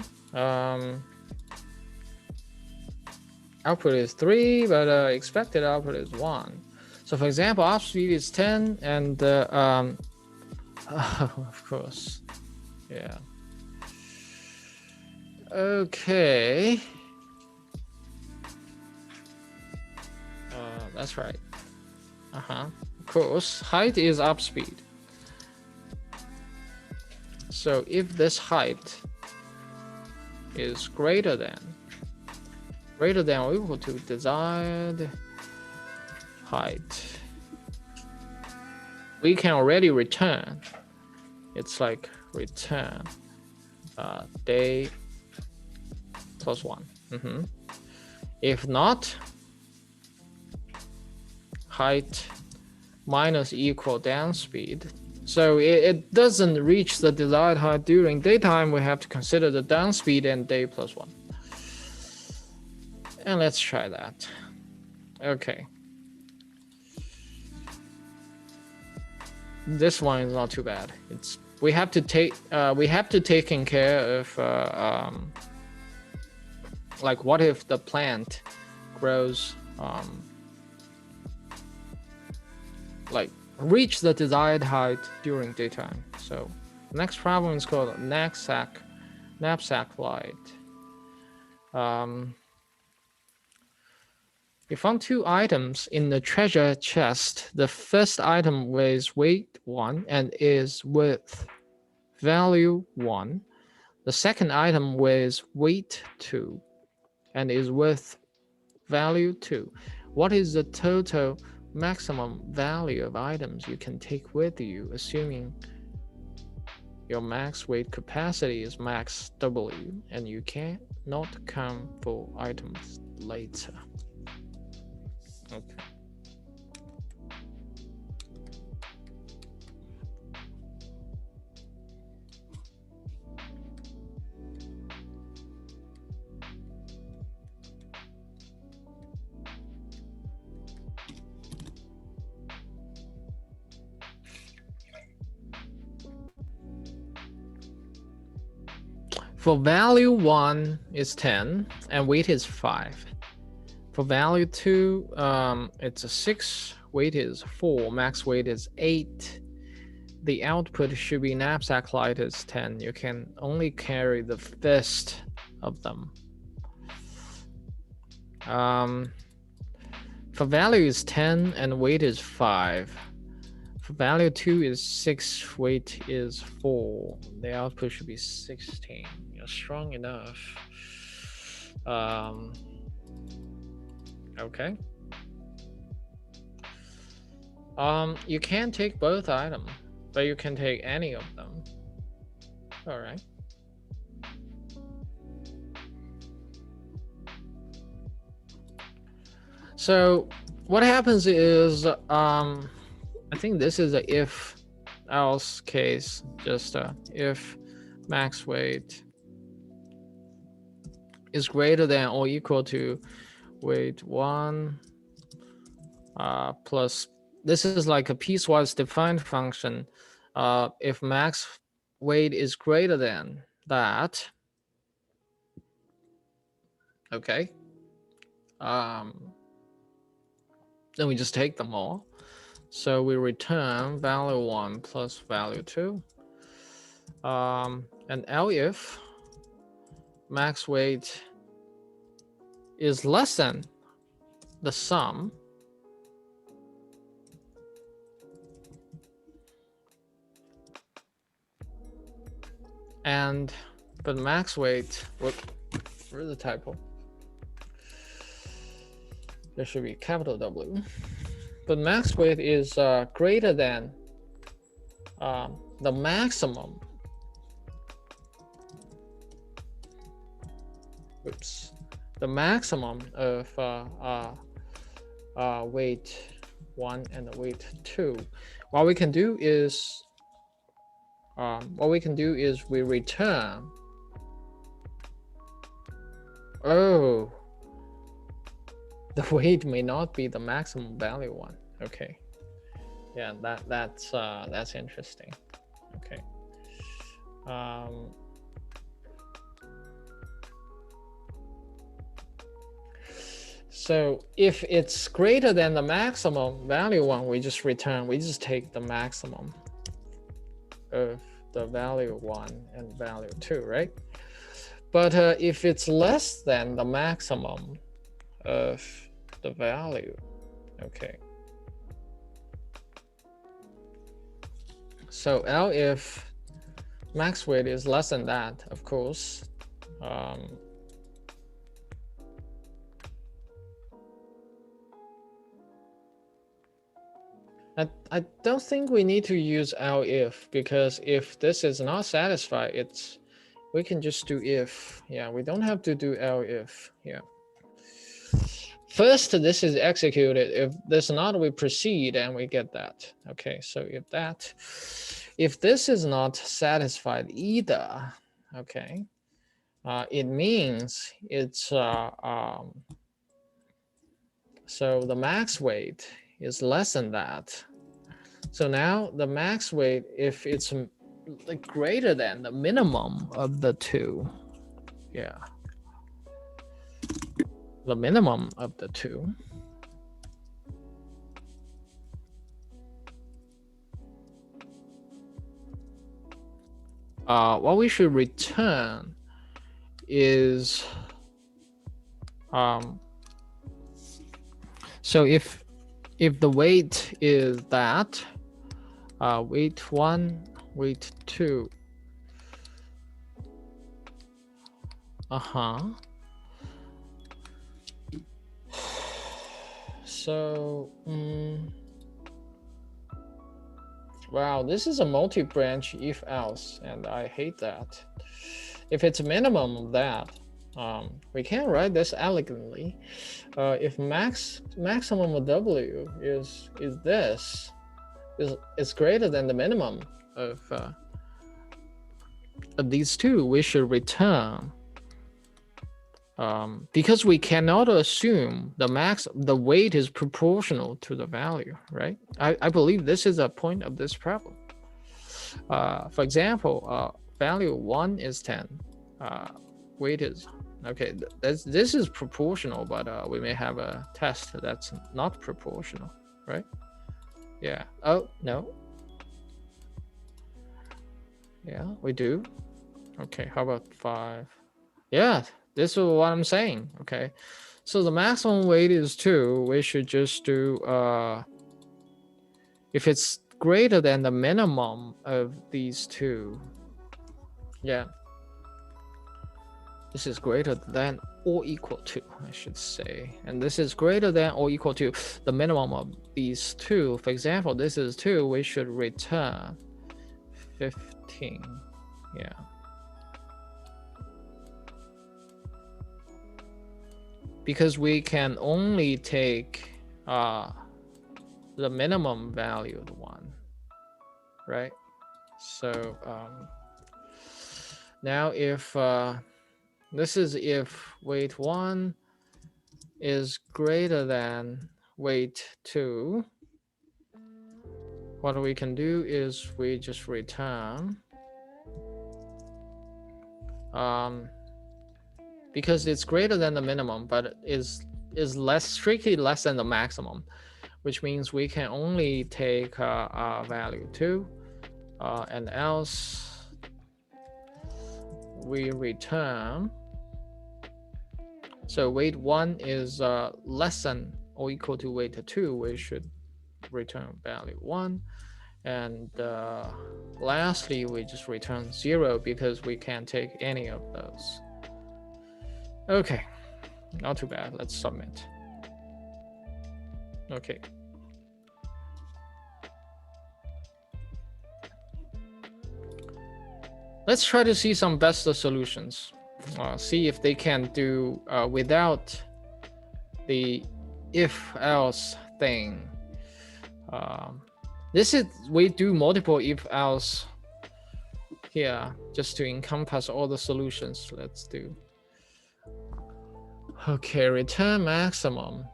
Output is 3, but expected output is 1. So for example, up speed is 10, and of course, yeah. Okay. That's right. Of course, height is up speed. So if this height is greater than or equal to desired height, we can already return it's like return day plus 1. If not, height minus equal down speed. So it doesn't reach the desired height during daytime. We have to consider the down speed and day plus 1. And let's try that. Okay. This one is not too bad. We have to take in care of like what if the plant grows like reach the desired height during daytime. So next problem is called knapsack light. You found 2 items in the treasure chest. The first item weighs weight 1 and is with value 1. The second item weighs weight 2 and is with value 2. What is the total maximum value of items you can take with you, assuming your max weight capacity is max W and you cannot come for items later? Okay. For value 1 is 10 and weight is 5. For value 2, it's a 6, weight is 4, max weight is 8. The output should be knapsack light is 10. You can only carry the first of them. For value is 10 and weight is 5. For value 2 is 6, weight is 4. The output should be 16. You're strong enough. Okay. You can't take both items, but you can take any of them. All right. So what happens is, I think this is a if else case, just if max weight is greater than or equal to weight 1 plus, this is like a piecewise defined function. If max weight is greater than that, okay, then we just take them all. So we return value 1 plus value 2. And if max weight is less than the sum but max weight, where's the typo? There should be capital W. But max weight is greater than the maximum. Oops. The maximum of weight 1 and weight 2. What we can do is we return. Oh, the weight may not be the maximum value 1. Okay. Yeah, that's interesting. Okay. So if it's greater than the maximum value 1, we just take the maximum of the value 1 and value 2, right? But if it's less than the maximum of the value, okay. So if max weight is less than that, of course, I don't think we need to use our if, because if this is not satisfied, we can just do if. Yeah, we don't have to do our if. Yeah. First, this is executed. If this not, we proceed and we get that. Okay, so if this is not satisfied either, okay, it means it's so the max weight is less than that. So now the max weight, if it's like greater than the minimum of the two, yeah, the minimum of the two, what we should return is so if the weight is that weight 1, weight 2, so wow, this is a multi-branch if else, and I hate that. If it's a minimum of that, we can write this elegantly. If maximum of W is this, is greater than the minimum of these two, we should return. Because we cannot assume the weight is proportional to the value, right? I believe this is a point of this problem. For example, value 1 is 10, weight is, okay, this is proportional, but we may have a test that's not proportional, right? Yeah, oh, no. Yeah, we do. Okay, how about 5? Yeah, this is what I'm saying, okay? So the maximum weight is 2, we should just do, if it's greater than the minimum of these two, yeah, this is greater than or equal to, I should say, and this is greater than or equal to the minimum of these two. For example, this is 2, we should return 15, yeah. Because we can only take the minimum value of 1, right? So now if this is if weight 1 is greater than weight 2, what we can do is we just return because it's greater than the minimum, but is strictly less than the maximum, which means we can only take value 2, and else we return. So weight 1 is less than or equal to weight 2, we should return value 1. And lastly, we just return 0 because we can't take any of those. Okay, not too bad. Let's submit. Okay. Let's try to see some best solutions. See if they can do without the if-else thing. This is, we do multiple if-else here just to encompass all the solutions. Let's do. Okay, return maximum.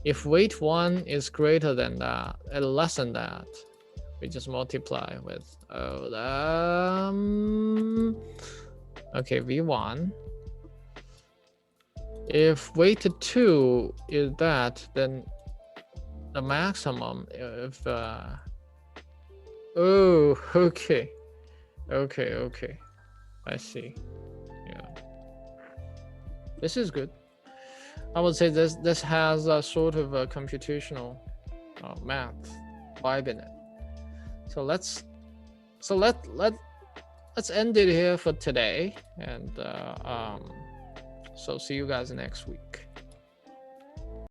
If weight 1 is greater than that, less than that, we just multiply with okay, V1. If weight 2 is that, then the maximum if oh, okay, I see. Yeah, this is good. I would say this has a sort of a computational math vibe in it. So let's end it here for today, and so see you guys next week.